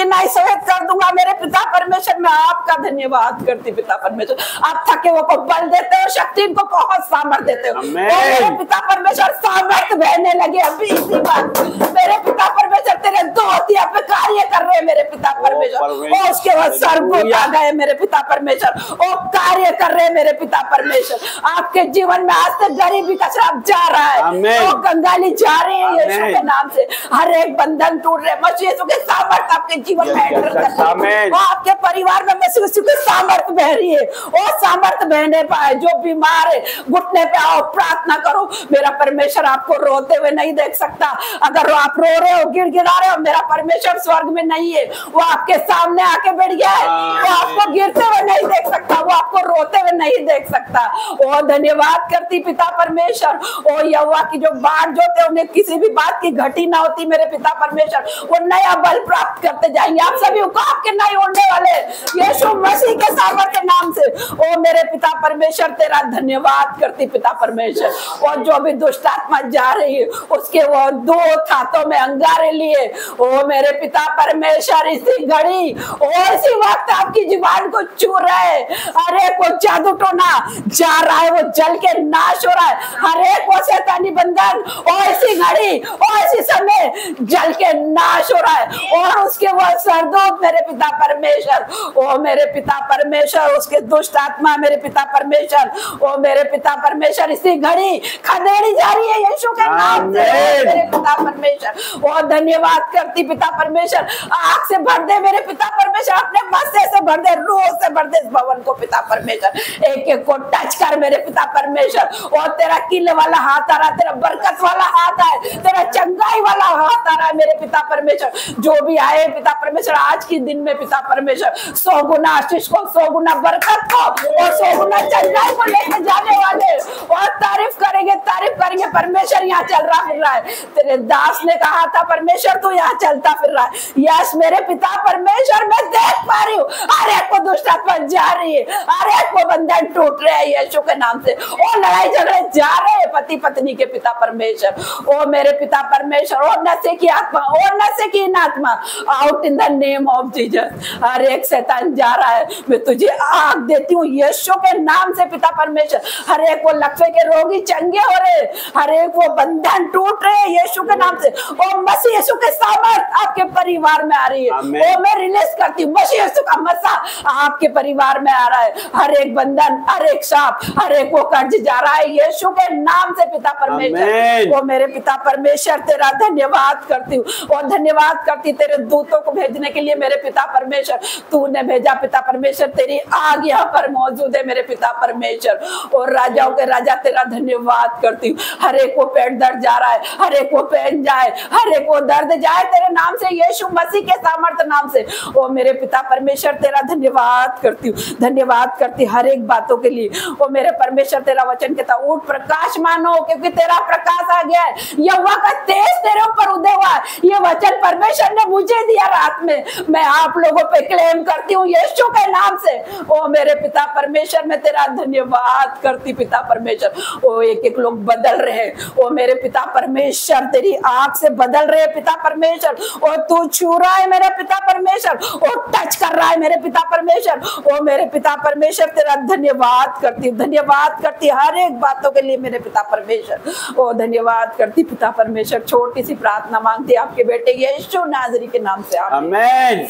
ना सफेद कर दूंगा मेरे पिता परमेश्वर। मैं आपका धन्यवाद करती पिता परमेश्वर। आप थके हुए को बल देते हो, शक्ति इनको बहुत सामर्थ देते हो। मेरे पिता परमेश्वर, सामर्थ बहने लगे अभी इसी बात। मेरे पिता परमेश्वर, तेरे दो हथिया पे कार्य कर रहे हैं मेरे पिता परमेश्वर। और उसके बाद स्वर्गदूत आ गए मेरे पिता परमेश्वर, और कार्य कर रहे हैं मेरे पिता परमेश्वर। आपके जीवन में आज तक गरीबी का श्राप जा रहा है, और कंगाली जा रही है यीशु के नाम से। हर एक बंधन टूट रहे, मसीह यीशु के सामर्थ आपके जीवन में एंटर कर रही है। आपके परिवार में मसीह यीशु की सामर्थ बह रही है, और सामर्थ बहने पाए। जो बीमार है घुटने पे आओ, प्रार्थना करो। मेरा परमेश्वर आपको रोते हुए नहीं देख सकता। अगर आप रो रहे हो, गिड़गिड़ा रहे हो, मेरा परमेश्वर स्वर्ग में नहीं है, वो आपके सामने आके बैठ गया है। वो आपको गिरते हुए नहीं देख सकता, वो आपको रोते हुए नहीं देख सकता। ओ धन्यवाद करती पिता परमेश्वर। ओ यहोवा की जो बाट जोते उन्हें किसी भी बात की घटी ना होती मेरे पिता परमेश्वर। वो नया बल प्राप्त करते जाएंगे। आप सभी उकाब के नहीं उड़ने वाले यीशु मसीह के सामर्थ्य नाम से। ओ मेरे पिता परमेश्वर, तेरा धन्यवाद करती पिता परमेश्वर। और जो भी दुष्ट आत्मा जा रही है उसके वो दो हाथों में अंगारे लिए, ओ मेरे पिता परमेश्वर, इसी घड़ी और इसी वक्त आपकी जुबान को छू रहे। हर एक को जादू टोना जा रहा है, वो जल के नाश हो रहा है। हर एक को शैतानी बंधन और इसी घड़ी और इसी समय जल के नाश हो रहा है। और उसके वो सरदूत मेरे पिता परमेश्वर, ओ मेरे पिता परमेश्वर, उसके दुष्ट आत्मा मेरे पिता परमेश्वर, ओ मेरे पिता परमेश्वर, इसी घड़ी खदेड़ी जा रही है यीशु के नाम से मेरे पिता परमेश्वर। और धन्यवाद करती पिता परमेश्वर। आग से भर दे मेरे पिता परमेश्वर, अपने मस्से से भर दे, रूह से भर दे इस भवन को पिता परमेश्वर। एक एक को टच कर मेरे पिता परमेश्वर। और तेरा किले वाला हाथ आ रहा, तेरा बरकत वाला हाथ है, तेरा चंगाई वाला हाथ आ रहा है मेरे पिता परमेश्वर। जो भी आए पिता परमेश्वर आज के दिन में पिता परमेश्वर 100 गुना आशीष को, 100 गुना बरकत को और 100 गुना चंगाई को लेकर जाने वाले और तारीफ करेंगे परमेश्वर यहाँ चल रहा फिर रहा है। तेरे दास ने कहा था परमेश्वर तू यहाँ चलता फिर रहा है। यस मेरे पिता परमेश्वर मैं देख पा रही हूँ हर एक को दुष्ट आत्मा जा रही है, हर एक को बंधन टूट रहे हैं यीशु के नाम से, और लड़ाई झगड़े जा रहे हैं पति पत्नी के पिता परमेश्वर। ओ मेरे पिता परमेश्वर और नशे की आत्मा और नशे की आत्मा out in the name of Jesus. हर एक शैतान जा रहा है, मैं तुझे आग देती हूँ यीशु के नाम से पिता परमेश्वर। हर एक वो लकवे के रोगी चंगे हो रहे, हर एक वो बंधन टूट रहे यीशु के नाम से। ओ मसीह यीशु के सामर्थ आपके परिवार में आ रही है, वो मैं रिलीज करती हूँ। मसीह यीशु का मसा आपके परिवार में आ रहा है। हर एक बंधन, हर एक सांप, हर एक वो कर्ज जा रहा है यीशु के नाम से पिता परमेश्वर। वो मेरे पिता परमेश्वर तेरा धन्यवाद करती हूँ और धन्यवाद करती तेरे दूतों को भेजने के लिए मेरे पिता परमेश्वर। तूने भेजा पिता परमेश्वर, तेरी आग यहाँ पर मौजूद है मेरे पिता परमेश्वर। और राजाओं के राजा तेरा धन्यवाद करती हूँ। हर एक को पेट दर्द जा रहा है, हर एक को पेन जाए, हर एक को दर्द जाए तेरे नाम से यीशु मसीह के सामर्थ नाम से। ओ मेरे पिता परमेश्वर तेरा धन्यवाद करती हूँ, धन्यवाद करती हर एक बातों के लिए। ओ मेरे परमेश्वर तेरा वचन कहता उठ प्रकाश मानो क्योंकि तेरा प्रकाश आ गया है, यहोवा का तेज तेरे ऊपर उदय हुआ है। ये वचन परमेश्वर ने मुझे दिया रात में, मैं आप लोगों पे क्लेम करती हूँ यीशु के नाम से। ओ मेरे पिता परमेश्वर मैं तेरा धन्यवाद करती पिता परमेश्वर। ओ एक एक लोग बदल रहे, ओ मेरे पिता परमेश्वर तेरी आंख से बदल रहे पिता परमेश्वर। और तू छू रहा है मेरे पिता परमेश्वर और टच कर रहा है मेरे पिता परमेश्वर। ओ मेरे पिता परमेश्वर तेरा धन्यवाद करती, धन्यवाद करती हर एक बातों के लिए मेरे पिता परमेश्वर। ओ धन्यवाद करती पिता परमेश्वर। छोटी सी प्रार्थना मांगती आपके बेटे यीशु नाजरी के नाम से, आमीन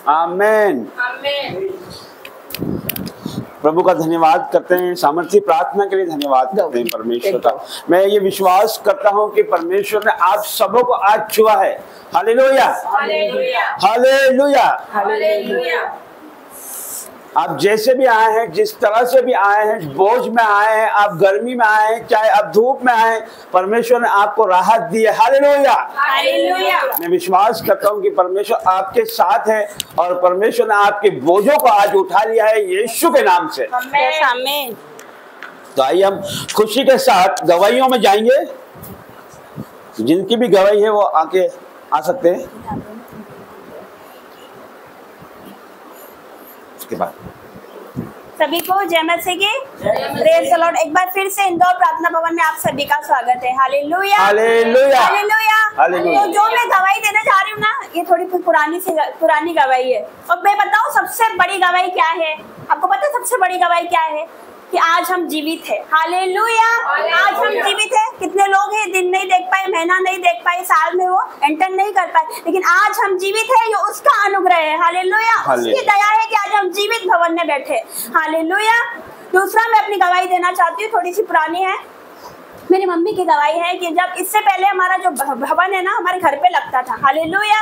आमीन आमीन। प्रभु का धन्यवाद करते हैं, सामर्थ्य प्रार्थना के लिए धन्यवाद करते हैं परमेश्वर का। मैं ये विश्वास करता हूँ कि परमेश्वर ने आप सबों को आज छुआ है। Hallelujah hallelujah hallelujah hallelujah. आप जैसे भी आए हैं, जिस तरह से भी आए हैं, बोझ में आए हैं, आप गर्मी में आए हैं, चाहे आप धूप में आए, परमेश्वर ने आपको राहत दी है। Hallelujah hallelujah. मैं विश्वास करता हूँ कि परमेश्वर आपके साथ है और परमेश्वर ने आपके बोझों को आज उठा लिया है यीशु के नाम से। आमीन। तो आइए हम खुशी के साथ गवाहियों में जाएंगे। जिनकी भी गवाही है वो आके आ सकते हैं। उसके बाद सभी को जय मसीह की प्रेज द लॉर्ड। एक बार फिर से इंदौर प्रार्थना भवन में आप सभी का स्वागत है। Hallelujah hallelujah hallelujah. हालेलुया। तो जो मैं गवाही देने जा रही हूँ ना, ये थोड़ी पुरानी गवाही है। और मैं बताऊँ सबसे बड़ी गवाही क्या है? आपको पता है सबसे बड़ी गवाही क्या है? कि आज हम जीवित हैं। हालेलुया। आज हम जीवित हैं। कितने लोग हैं दिन नहीं देख पाए, महीना नहीं देख पाए, साल में वो एंटर नहीं कर पाए, लेकिन आज हम जीवित हैं, ये उसका अनुग्रह है। हालेलुया। उसकी दया है कि आज हम जीवित भवन में बैठे। हालेलुया। दूसरा मैं अपनी गवाही देना चाहती हूँ, थोड़ी सी पुरानी है। मेरी मम्मी की गवाही है कि जब इससे पहले हमारा जो भवन है ना, हमारे घर पे लगता था। हालेलुया।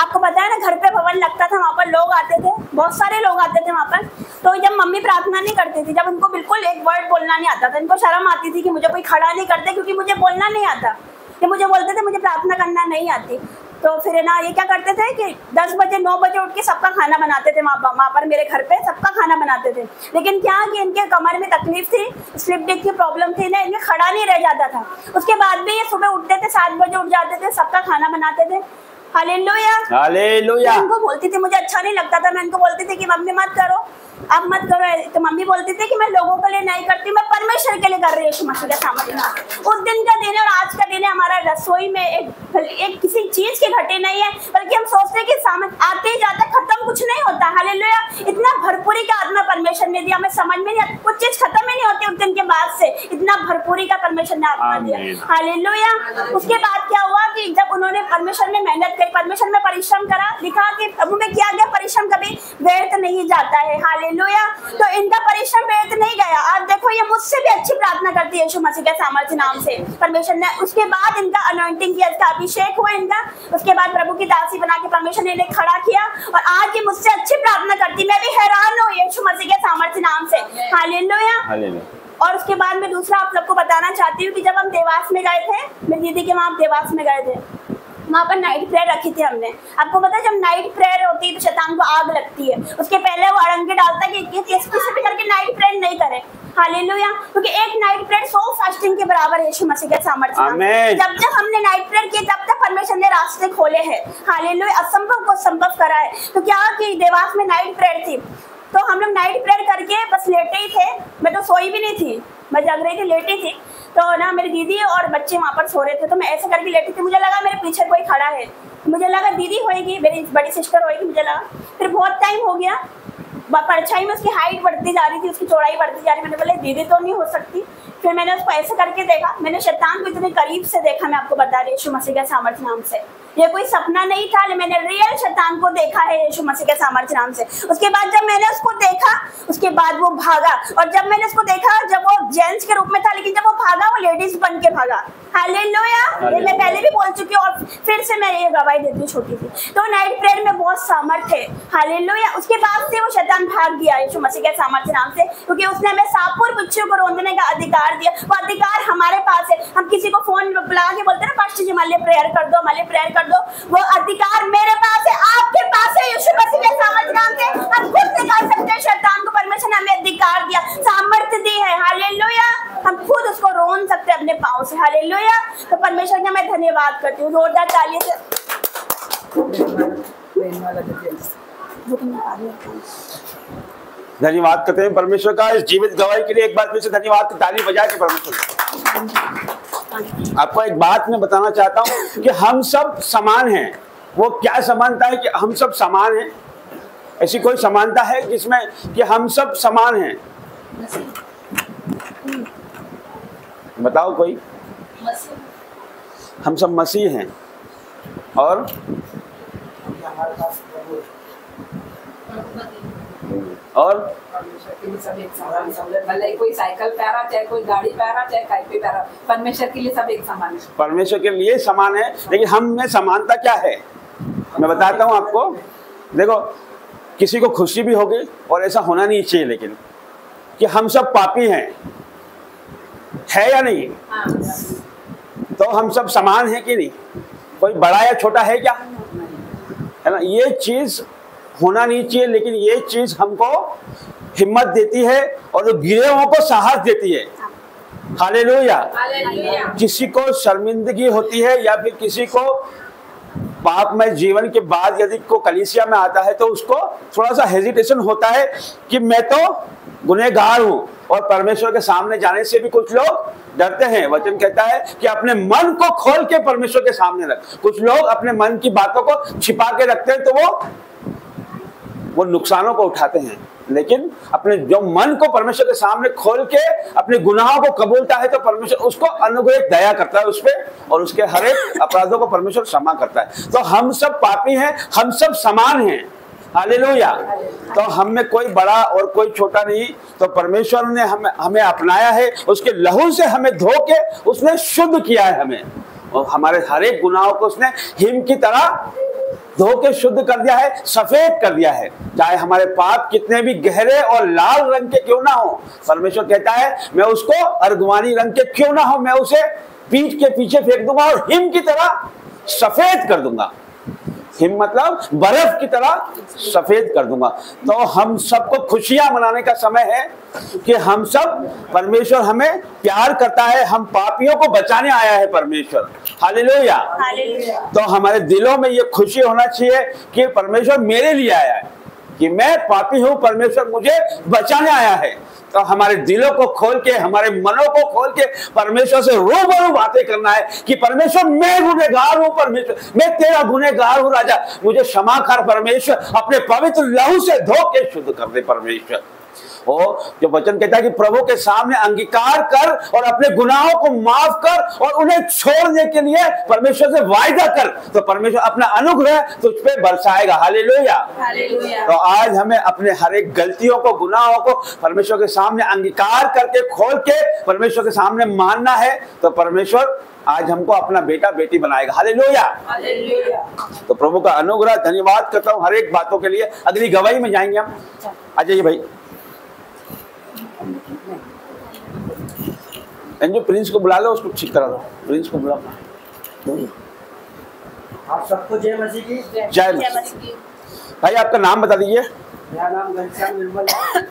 आपको पता है ना, घर पे भवन लगता था, वहाँ पर लोग आते थे, बहुत सारे लोग आते थे वहाँ पर। तो जब मम्मी प्रार्थना नहीं करती थी, जब उनको बिल्कुल एक वर्ड बोलना नहीं आता था, इनको शर्म आती थी कि मुझे कोई खड़ा नहीं करते क्योंकि मुझे बोलना नहीं आता। ये मुझे बोलते थे मुझे प्रार्थना करना नहीं आती। तो फिर ना ये क्या करते थे कि 10 बजे 9 बजे उठ के सबका खाना बनाते थे। वहाँ पर मेरे घर पे सबका खाना बनाते थे। लेकिन क्या कि इनके कमर में तकलीफ थी, स्लिप डिस्क की प्रॉब्लम थी ना, इनमें खड़ा नहीं रह जाता था। उसके बाद भी ये सुबह उठते थे, 7 बजे उठ जाते थे, सबका खाना बनाते थे। Hallelujah hallelujah. इनको बोलती थी, मुझे अच्छा नहीं लगता था, मैं इनको बोलती थी कि मम्मी मत करो, आप मत करो। तो मम्मी बोलती थी कि मैं लोगों के लिए नहीं करती, मैं परमेश्वर के लिए कर रही हूँ। यीशु मसीह के सामने उस दिन का दिन है और आज का दिन है। हमारा रसोई में एक किसी चीज की घटी नहीं है, बल्कि हम सोचते हैं कि सामने आते ही जाते खत्म कुछ नहीं होता। हालेलुया। इतना भरपूरी का आत्मा परमेश्वर ने दिया, हमें समझ में नहीं आता, कुछ चीज खत्म ही नहीं होती उस दिन के बाद से। इतना भरपूरी का परमेश्वर ने आत्मा दिया। हालेलुया। उसके बाद क्या हुआ कि जब उन्होंने परमेश्वर में मेहनत करी, परमेश्वर में परिश्रम करा, लिखा कि प्रभु में किया गया परिश्रम कभी व्यर्थ नहीं जाता है। हालेलुया। तो इनका परिश्रम व्यर्थ नहीं गया। आज देखो ये मुझसे भी अच्छी प्रार्थना करती है यीशु मसीह के सामर्थ्य नाम से। परमेश्वर ने उसके बाद इनका अनॉइंटिंग किया, इसका अभिषेक हुआ इनका। उसके बाद प्रभु की दासी बना के परमेश्वर ने इन्हें खड़ा किया और आज ये मुझसे अच्छी प्रार्थना करती। मैं भी हैरान हूँ यीशु मसीह के सामर्थ्य नाम से। हालेलुया। और उसके बाद मैं दूसरा आप सबको बताना चाहती हूँ कि जब हम देवास में गए थे, मेरी दीदी के वहाँ देवास में गए थे, वहाँ पर नाइट प्रेयर रखी थी हमने। आपको पता है जब नाइट प्रेयर होती है तो शैतान को आग लगती है, उसके पहले वो अड़ंगे डालता है कि किसी भी करके नाइट प्रेयर नहीं करे। हालेलुया, क्योंकि एक नाइट प्रेयर 100 फास्टिंग के बराबर है यीशु मसीह के सामर्थ्य। जब जब हमने नाइट प्रेयर किया तब तक परमेश्वर ने रास्ते खोले हैं। हालेलुया, असंभव को संभव करा है। तो क्या कि देवास में नाइट प्रेयर थी, तो हम लोग नाइट प्रेयर करके बस लेटे ही थे। मैं तो सोई भी नहीं थी, मैं जग रही थी, लेटी थी। तो ना मेरी दीदी और बच्चे वहाँ पर सो रहे थे, तो मैं ऐसे करके लेटी थी। मुझे लगा मेरे पीछे कोई खड़ा है, मुझे लगा दीदी होएगी, मेरी बड़ी सिस्टर होएगी, मुझे लगा। फिर बहुत टाइम हो गया, परछाई में उसकी हाइट बढ़ती जा रही थी, उसकी चौड़ाई बढ़ती जा रही। मैंने बोला दीदी तो नहीं हो सकती। फिर मैंने उसको ऐसे करके देखा, मैंने शैतान को इतने करीब से देखा, मैं आपको बता रही यीशु मसीह के सामर्थ्य नाम से। ये कोई सपना नहीं था, मैंने रियल शैतान को देखा है यीशु मसीह के सामर्थ्य नाम से। उसके बाद जब मैंने उसको देखा, उसके बाद वो भागा। और जब मैंने उसको देखा, जब वो जेंट्स के रूप में था, लेकिन जब वो भागा वो लेडीज बन के भागा। हालेलुया, ये मैं पहले भी बोल चुकी हूँ और फिर से मैं ये गवाही देती हूँ छोटी सी। तो नाइट प्रेयर में बहुत सामर्थ्य है। हालेलुया, उसके बाद से वो शैतान भाग गया यीशु मसीह के सामर्थ्य नाम से, क्योंकि उसने हमें सांपों और बिच्छू को रोंदने का अधिकार दिया। वो अधिकार हमारे पास है। हम किसी को फोन बुला के बोलते हैं ना, पास्टर जी हमारे लिए प्रेयर कर दो, हमारे लिए प्रेयर कर दो। वो अधिकार मेरे पास है, आपके पास है। यीशु मसीह के सामर्थ्य नाम से हम खुद निकाल सकते हैं शैतान को। परमेश्वर ने हमें अधिकार दिया, सामर्थ्य दी है। हालेलुया, हम खुद उसको रोन सकते हैं अपने पाँव से। हालेलुया, तो परमेश्वर का मैं धन्यवाद करती हूँ। जोरदार तालियों से धन्यवाद करते हैं परमेश्वर का इस जीवित गवाही के लिए। एक बार फिर से धन्यवाद की ताली बजा के परमेश्वर। आपको एक बात मैं बताना चाहता हूँ कि हम सब समान हैं। वो क्या समानता है कि हम सब समान हैं? ऐसी कोई समानता है जिसमें कि हम सब समान हैं? बताओ कोई। हम सब मसीह हैं और सब एक समान, भले कोई साइकिल पैरा, चाहे कोई गाड़ी पैरा, चाहे कहीं पे पैरा, परमेश्वर के लिए सब एक समान है। परमेश्वर के लिए समान है, लेकिन हम में समानता क्या है मैं बताता हूँ आपको। देखो, किसी को खुशी भी होगी और ऐसा होना नहीं चाहिए, लेकिन कि हम सब पापी हैं, है या नहीं? तो हम सब समान है कि नहीं? कोई बड़ा या छोटा है क्या? है ना? ये चीज होना नहीं चाहिए, लेकिन ये चीज हमको हिम्मत देती है और गिरे हुओं को साहस देती है। हालेलुया। किसी को शर्मिंदगी होती है या फिर किसी को पापमय जीवन के बाद यदि को कलीसिया में आता है तो उसको थोड़ा सा हेजिटेशन होता है कि मैं तो गुनहगार हूं, और परमेश्वर के सामने जाने से भी कुछ लोग डरते हैं। वचन कहता है कि अपने मन को खोल के परमेश्वर के सामने रख। कुछ लोग अपने मन की बातों को छिपा के रखते हैं तो वो नुकसानों को उठाते हैं, लेकिन अपने जो मन को परमेश्वर के सामने खोल के अपने गुनाहों को कबूलता है तो परमेश्वर उसको अनुग्रह दया करता है उस पे, और उसके हर एक अपराधों को परमेश्वर क्षमा करता है। तो हम सब पापी हैं, हम सब समान हैं। हालेलुया। तो हम में कोई बड़ा और कोई छोटा नहीं। तो परमेश्वर ने हमें अपनाया है, उसके लहू से हमें धो के उसने शुद्ध किया है हमें, और हमारे हर एक गुनाहों को उसने हिम की तरह धो के शुद्ध कर दिया है, सफेद कर दिया है। चाहे हमारे पाप कितने भी गहरे और लाल रंग के क्यों ना हो, परमेश्वर कहता है मैं उसको अर्गवानी रंग के क्यों ना हो, मैं उसे पीठ के पीछे फेंक दूंगा और हिम की तरह सफेद कर दूंगा। हिम मतलब बर्फ की तरह सफेद कर दूंगा। तो हम सबको खुशियां मनाने का समय है कि हम सब, परमेश्वर हमें प्यार करता है, हम पापियों को बचाने आया है परमेश्वर। हालेलुया। तो हमारे दिलों में ये खुशी होना चाहिए कि परमेश्वर मेरे लिए आया है, कि मैं पापी हूं, परमेश्वर मुझे बचाने आया है। तो हमारे दिलों को खोल के, हमारे मनों को खोल के परमेश्वर से रूबरू बातें करना है कि परमेश्वर मैं गुनहगार हूं, परमेश्वर मैं तेरा गुनहगार हूं राजा, मुझे क्षमा कर परमेश्वर, अपने पवित्र लहू से धो के शुद्ध कर दे परमेश्वर। ओ जो वचन कहता है कि प्रभु के सामने अंगीकार कर और अपने गुनाहों को माफ कर और उन्हें छोड़ने के लिए परमेश्वर से वायदा कर, तो परमेश्वर अपना अनुग्रह तुझ पे बरसाएगा। हालेलुया। तो आज हमें अपने हर एक गलतियों को, गुनाहों को परमेश्वर के सामने अंगीकार करके, खोल के परमेश्वर के सामने मानना है, तो परमेश्वर आज हमको अपना बेटा बेटी बनाएगा। हालेलुया। तो प्रभु का अनुग्रह, धन्यवाद करता हूँ हर एक बातों के लिए। अगली गवाही में जाएंगे हम। आ जाइए भाई। जो प्रिंस को बुला लो, उसको ठीक करा दो। प्रिंस को बुला। आप सबको जय मसीह की। जय मसीह। भाई आपका नाम बता दीजिए। मेरा नाम घनश्याम निर्मल है।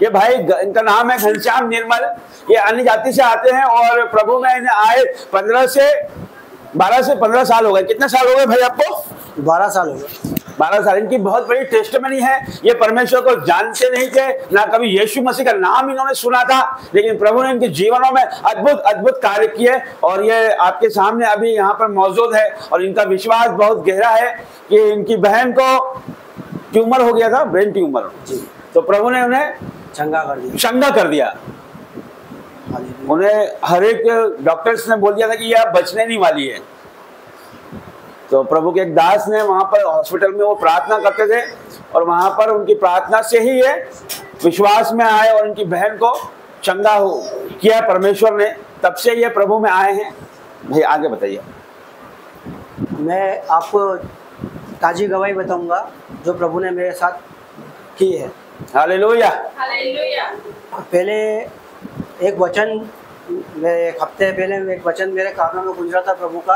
ये भाई इनका नाम है घनश्याम निर्मल। ये अन्य जाति से आते हैं और प्रभु में इन्हें आए 12 से 15 साल हो गए। कितने साल हो गए भाई आपको? 12 साल हो गए। 12 साल। इनकी बहुत बड़ी टेस्टमनी है। ये परमेश्वर को जानते नहीं थे, ना कभी यीशु मसीह का नाम इन्होंने सुना था, लेकिन प्रभु ने इनके जीवनों में अद्भुत अद्भुत कार्य किए और ये आपके सामने अभी यहाँ पर मौजूद है। और इनका विश्वास बहुत गहरा है कि इनकी बहन को ट्यूमर हो गया था, ब्रेन ट्यूमर, तो प्रभु ने उन्हें चंगा कर दिया। उन्हें हर एक डॉक्टर्स ने बोल दिया था कि यह बचने नहीं वाली है। तो प्रभु के एक दास ने वहां पर हॉस्पिटल में वो प्रार्थना करते थे और वहां पर उनकी प्रार्थना से ही ये विश्वास में आए और उनकी बहन को चंगा किया परमेश्वर ने। तब से ये प्रभु में आए हैं। भाई आगे बताइए। मैं आपको ताजी गवाही बताऊंगा जो प्रभु ने मेरे साथ की है। हालेलुया। पहले एक वचन, एक हफ्ते पहले एक वचन मेरे कानों में गुजरा था प्रभु का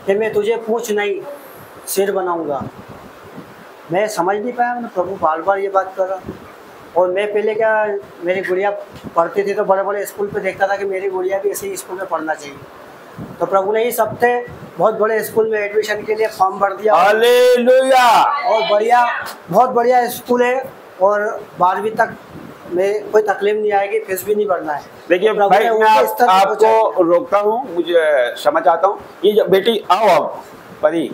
कि मैं तुझे पूंछ नहीं सिर बनाऊंगा। मैं समझ नहीं पाया, मैं प्रभु बार बार ये बात कर रहा। और मैं पहले क्या, मेरी गुड़िया पढ़ती थी तो बड़े बड़े स्कूल पे देखता था कि मेरी गुड़िया भी ऐसे ही स्कूल में पढ़ना चाहिए। तो प्रभु ने इस हफ्ते बहुत बड़े स्कूल में एडमिशन के लिए फॉर्म भर दिया। हालेलुया। और बढ़िया, बहुत बढ़िया स्कूल है और 12वीं तक में कोई तकलीफ नहीं आएगी, फीस भी नहीं भरना है। देखिए भाई मैं आपको रोकता हूँ, मुझे समझ आता हूँ। ये जो बेटी, आओ आप परी,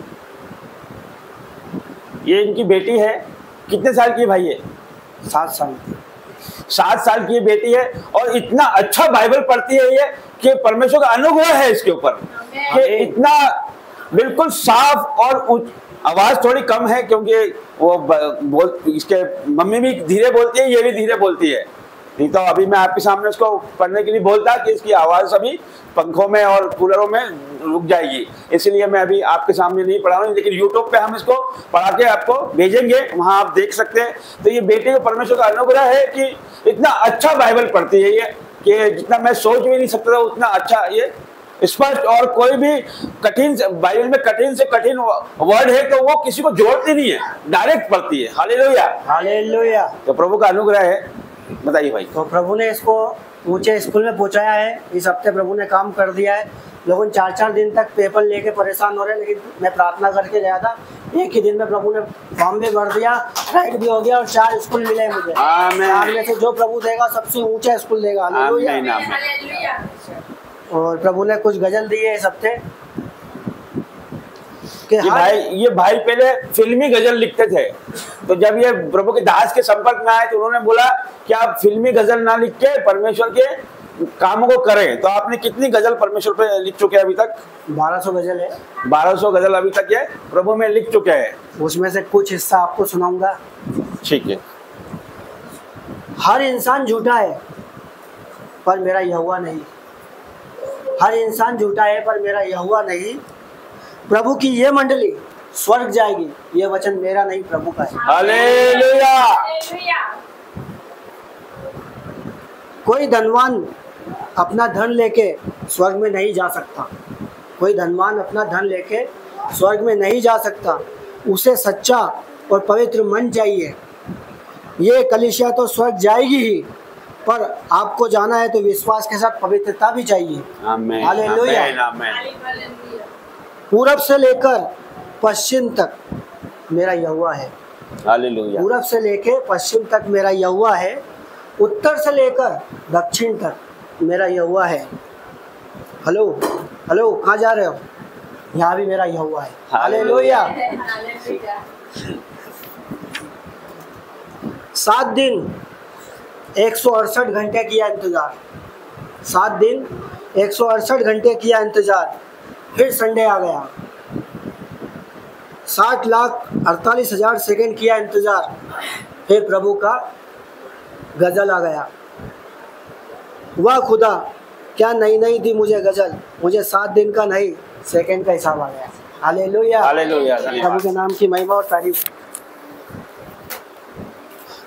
ये इनकी बेटी है। कितने साल की भाई है? 7 साल की। 7 साल की बेटी है और इतना अच्छा बाइबल पढ़ती है ये कि परमेश्वर का अनुग्रह है इसके ऊपर कि इतना बिल्कुल साफ। और आवाज थोड़ी कम है क्योंकि वो इसके मम्मी भी धीरे बोलती है, ये भी धीरे बोलती है। नहीं तो अभी मैं आपके सामने उसको पढ़ने के लिए बोलता कि इसकी आवाज अभी पंखों में और कूलरों में रुक जाएगी, इसलिए मैं अभी आपके सामने नहीं पढ़ा हूँ। लेकिन यूट्यूब पे हम इसको पढ़ा के आपको भेजेंगे, वहां आप देख सकते हैं। तो ये बेटे को परमेश्वर का अनुग्रह है कि इतना अच्छा बाइबल पढ़ती है ये कि जितना मैं सोच भी नहीं सकता था उतना अच्छा ये स्पष्ट। और कोई भी कठिन बाइबल में कठिन से कठिन वर्ड है तो वो किसी को जोड़ती नहीं है, डायरेक्ट पढ़ती है। हालेलुया। हालेलुया। तो प्रभु का अनुग्रह है। बताइए भाई। तो प्रभु ने इसको ऊंचे स्कूल में पहुंचाया है। इस हफ्ते प्रभु ने काम कर दिया है। लोगों 4-4 दिन तक पेपर लेके परेशान हो रहे हैं, लेकिन मैं प्रार्थना करके गया था, एक ही दिन में प्रभु ने फॉर्म भी भर दिया, राइट भी हो गया और 4 स्कूल मिले मुझे। 4 में से जो प्रभु देगा सबसे ऊंचा स्कूल देगा। हालेलुया। और प्रभु ने कुछ गजल दी है इस हफ्ते कि ये भाई पहले फिल्मी गजल लिखते थे, तो जब ये प्रभु के दास के संपर्क में आए तो उन्होंने बोला कि आप फिल्मी गजल ना लिख के परमेश्वर के कामों को करें। तो आपने कितनी गजल परमेश्वर पे लिख चुके हैं अभी तक? 1200 गजल है। 1200 गजल अभी तक ये प्रभु में लिख चुके हैं। उसमें से कुछ हिस्सा आपको सुनाऊंगा। ठीक है। हर इंसान झूठा है पर मेरा यहोवा नहीं। हर इंसान झूठा है पर मेरा यहोवा नहीं। प्रभु की ये मंडली स्वर्ग जाएगी, ये वचन मेरा नहीं प्रभु का है। हालेलुया। कोई धनवान अपना धन लेके स्वर्ग में नहीं जा सकता। कोई धनवान अपना धन लेके स्वर्ग में नहीं जा सकता। उसे सच्चा और पवित्र मन चाहिए। ये कलीसिया तो स्वर्ग जाएगी ही, पर आपको जाना है तो विश्वास के साथ पवित्रता भी चाहिए। आमीन। हालेलुया। पूरब से लेकर पश्चिम तक मेरा यहोवा है। हालेलुया। पूरब से लेकर पश्चिम तक मेरा यहोवा है। उत्तर से लेकर दक्षिण तक मेरा यहोवा है। हेलो हेलो, कहाँ जा रहे हो? यहाँ भी मेरा यहोवा है। हालेलुया। 7 दिन 168 घंटे किया इंतजार। 7 दिन 168 घंटे किया इंतजार। फिर संडे आ गया। 60,48,000 सेकंड किया इंतजार। फिर प्रभु का गजल आ गया। वाह खुदा, क्या नई नई दी मुझे गजल। मुझे 7 दिन का नहीं, सेकंड का हिसाब आ गया। हालेलुया। हालेलुया। प्रभु के नाम की महिमा और तारीफ।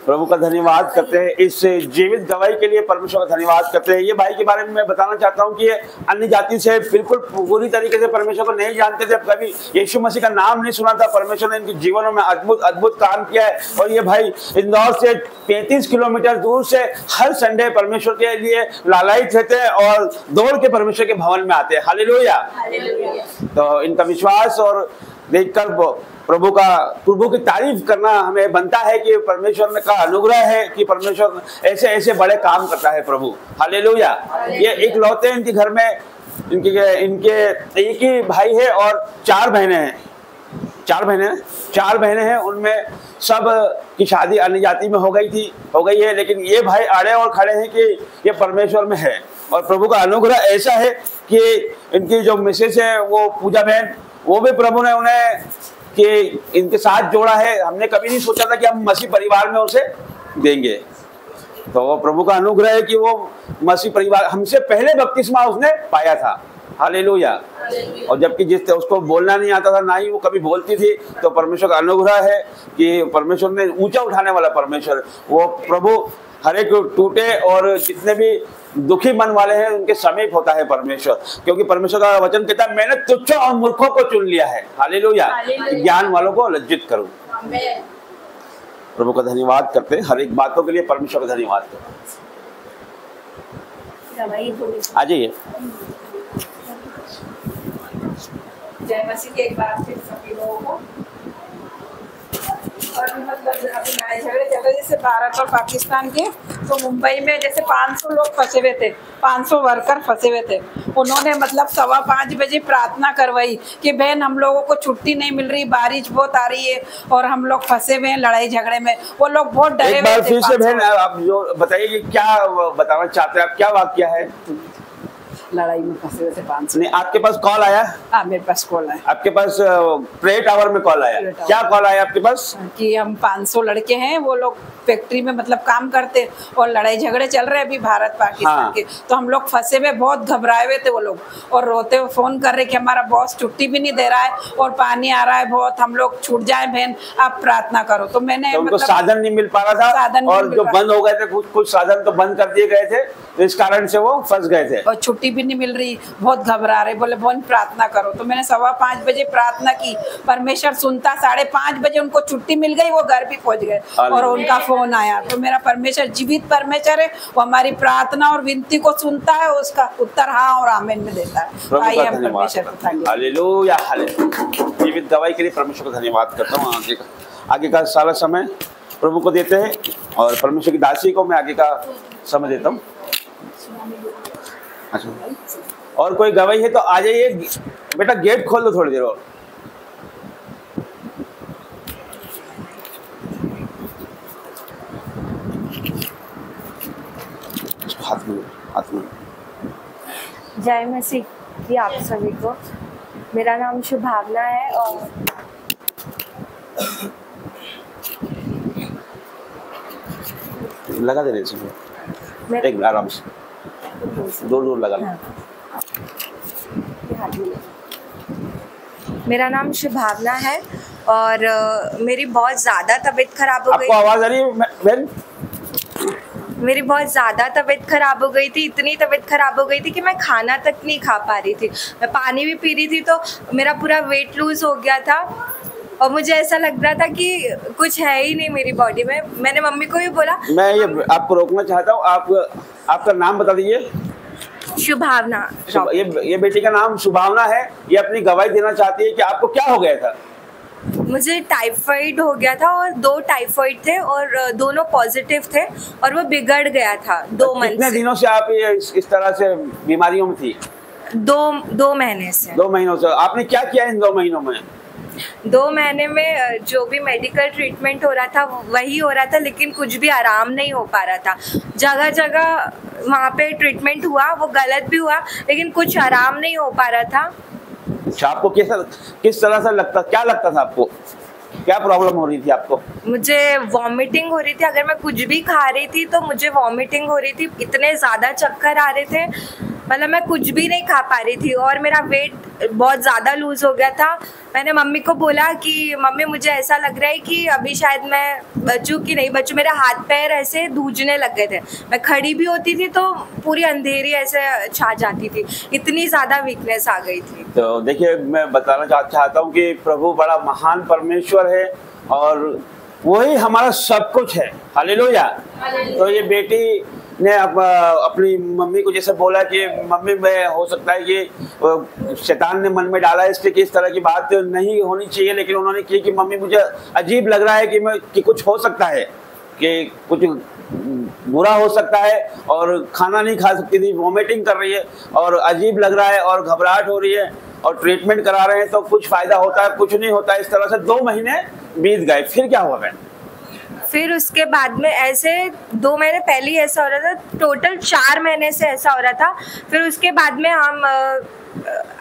प्रभु का धन्यवाद करते हैं, इस जीवित गवाही के लिए परमेश्वर का धन्यवाद करते हैं। ये भाई के बारे में मैं बताना चाहता हूँ कि ये अन्य जाति से बिल्कुल पूरी तरीके से परमेश्वर को नहीं जानते थे, कभी यीशु मसीह का नाम नहीं सुना था। परमेश्वर ने इनके जीवनों में अद्भुत अद्भुत काम किया है। और ये भाई इंदौर से 35 किलोमीटर दूर से हर संडे परमेश्वर के लिए लालायित रहते हैं और दौड़ के परमेश्वर के भवन में आते हैं। हालेलुया। तो इनका विश्वास और देखकर प्रभु की तारीफ करना हमें बनता है कि परमेश्वर का अनुग्रह है कि परमेश्वर ऐसे ऐसे बड़े काम करता है प्रभु। हालेलुया। ये एक लौते इनके घर में इनके एक ही भाई है और 4 बहनें हैं। 4 बहनें हैं, उनमें सब की शादी अन्य जाति में हो गई है, लेकिन ये भाई आड़े और खड़े हैं कि ये परमेश्वर में है। और प्रभु का अनुग्रह ऐसा है कि इनकी जो मिसेस है वो पूजा बहन, वो भी प्रभु ने उन्हें कि इनके साथ जोड़ा है। हमने कभी नहीं सोचा था कि हम मसीह परिवार में उसे देंगे। तो वो प्रभु का अनुग्रह है कि वो मसीह परिवार, हमसे पहले बपतिस्मा उसने पाया था। हालेलुया। और जबकि जिस उसको बोलना नहीं आता था, ना ही वो कभी बोलती थी, तो परमेश्वर का अनुग्रह है कि परमेश्वर ने ऊंचा उठाने वाला परमेश्वर, वो प्रभु हर एक टूटे और जितने भी दुखी मन वाले हैं उनके समीप होता है परमेश्वर, क्योंकि परमेश्वर का वचन कहता है मैंने तुच्छ और मूर्खों को चुन लिया है। हालेलुया। ज्ञान वालों को लज्जित करूं। प्रभु का धन्यवाद करते हैं, हर एक बातों के लिए परमेश्वर का धन्यवाद करते हैं। आ जाइए। जय मसीह की एक बार फिर सभी लोगों को। और मतलब अभी लड़ाई झगड़े चल रहे जैसे भारत और पाकिस्तान के, तो मुंबई में जैसे 500 लोग फंसे हुए थे, 500 वर्कर फंसे हुए थे। उन्होंने मतलब 5:15 बजे प्रार्थना करवाई कि बहन हम लोगों को छुट्टी नहीं मिल रही, बारिश बहुत आ रही है और हम लोग फंसे हुए हैं लड़ाई झगड़े में। वो लोग बहुत डरे हुए थे। एक बार फिर से बहन आप जो बताइए कि क्या बताना चाहते हैं आप, क्या वाकया है? लड़ाई में फंसे हुए थे 500। नहीं, आपके पास कॉल आया? हाँ, मेरे पास कॉल आया। आपके पास प्रे टावर में कॉल आया? क्या कॉल आया आपके पास? कि हम 500 लड़के हैं, वो लोग फैक्ट्री में मतलब काम करते और लड़ाई झगड़े चल रहे अभी भारत पाकिस्तान के, तो हम लोग फंसे हुए, बहुत घबराए हुए थे वो लोग, और रोते हुए फोन कर रहे कि हमारा बॉस छुट्टी भी नहीं दे रहा है और पानी आ रहा है बहुत, हम लोग छूट जाए बहन, आप प्रार्थना करो। तो मैंने तो उनको साधन नहीं मिल पा रहा था और जो बंद हो गए थे, कुछ साधन तो बंद कर दिए गए थे, तो इस कारण से वो फंस गए थे और छुट्टी भी नहीं मिल रही, बहुत घबरा रहे। बोले बहन प्रार्थना करो। तो मैंने 5:15 बजे प्रार्थना की, परमेश्वर सुनता। 5:30 बजे उनको छुट्टी मिल गई, वो घर भी पहुंच गए और उनका फोन आया। तो मेरा परमेश्वर जीवित परमेश्वर है, वो हमारी प्रार्थना और विनती को सुनता है, उसका उत्तर हाँ और आमीन में देता है। आइए हम परमेश्वर को धन्यवाद। Hallelujah, hallelujah. जीवित गवाही के लिए परमेश्वर का धन्यवाद करता हूँ। आगे का सारा समय प्रभु को देते हैं और परमेश्वर की दासी को मैं आगे का समय देता हूँ। अच्छा, और कोई गवाही है तो आ जाइए बेटा, गेट खोल दो थोड़ी देर और। हाथ में। जय मसीह की आप सभी को। मेरा नाम शुभावना है और लगा देने से एक आराम से दूर लगा। मेरा नाम शुभावना है और मेरी बहुत ज़्यादा तबीयत खराब हो गई। आपको आवाज आ रही है बहन? मेरी बहुत ज़्यादा तबीयत खराब हो गई थी, इतनी तबीयत खराब हो गई थी कि मैं खाना तक नहीं खा पा रही थी। मैं पानी भी पी रही थी तो मेरा पूरा वेट लूज हो गया था और मुझे ऐसा लग रहा था कि कुछ है ही नहीं मेरी बॉडी में। मैंने मम्मी को भी बोला। मैं ये आपको रोकना चाहता हूँ, आपका नाम बता दीजिए। शुभावना। ये बेटी का नाम शुभावना है। ये अपनी गवाही देना चाहती है कि आपको क्या हो गया था? मुझे टाइफाइड हो गया था और 2 टाइफाइड थे और दोनों पॉजिटिव थे और वो बिगड़ गया था 2 मंथ से। कितने दिनों से आप ये इस तरह से बीमारियों में थी? 2 महीने से। 2 महीनों से। आपने क्या किया इन 2 महीनों में? 2 महीने में जो भी मेडिकल ट्रीटमेंट हो रहा था वही हो रहा था, लेकिन कुछ भी आराम नहीं हो पा रहा था। जगह जगह वहाँ पे ट्रीटमेंट हुआ, वो गलत भी हुआ, लेकिन कुछ आराम नहीं हो पा रहा था। अच्छा, आपको किस तरह से क्या लगता था आपको? क्या प्रॉब्लम हो रही थी आपको? मुझे वॉमिटिंग हो रही थी, अगर मैं कुछ भी खा रही थी तो मुझे वॉमिटिंग हो रही थी, इतने ज़्यादा चक्कर आ रहे थे मतलब मैं कुछ भी नहीं खा पा रही थी और मेरा वेट बहुत ज़्यादा लूज़ हो गया था। मैंने मम्मी को बोला कि मम्मी मुझे ऐसा लग रहा है कि अभी शायद मैं बचूँ कि नहीं बचूँ। मेरे हाथ पैर ऐसे धूजने लग गए थे, मैं खड़ी भी होती थी तो पूरी अंधेरी ऐसे छा जाती थी, इतनी ज़्यादा वीकनेस आ गई थी। तो देखिए, मैं बताना चाहता हूँ कि प्रभु बड़ा महान परमेश्वर है और वही हमारा सब कुछ है। हालेलुया। तो ये बेटी ने अपनी मम्मी को जैसे बोला कि मम्मी, मैं हो सकता है कि शैतान ने मन में डाला इसलिए कि इस तरह की बात नहीं होनी चाहिए, लेकिन उन्होंने की कि मम्मी मुझे अजीब लग रहा है कि कुछ हो सकता है, कि कुछ बुरा हो सकता है, और खाना नहीं खा सकती थी, वॉमिटिंग कर रही है और अजीब लग रहा है और घबराहट हो रही है और ट्रीटमेंट करा रहे हैं तो कुछ फायदा होता है, कुछ नहीं होता है। इस तरह से 2 महीने बीत गए। फिर क्या हुआ बहन? फिर उसके बाद में ऐसे 2 महीने पहले ही ऐसा हो रहा था, टोटल 4 महीने से ऐसा हो रहा था। फिर उसके बाद में हम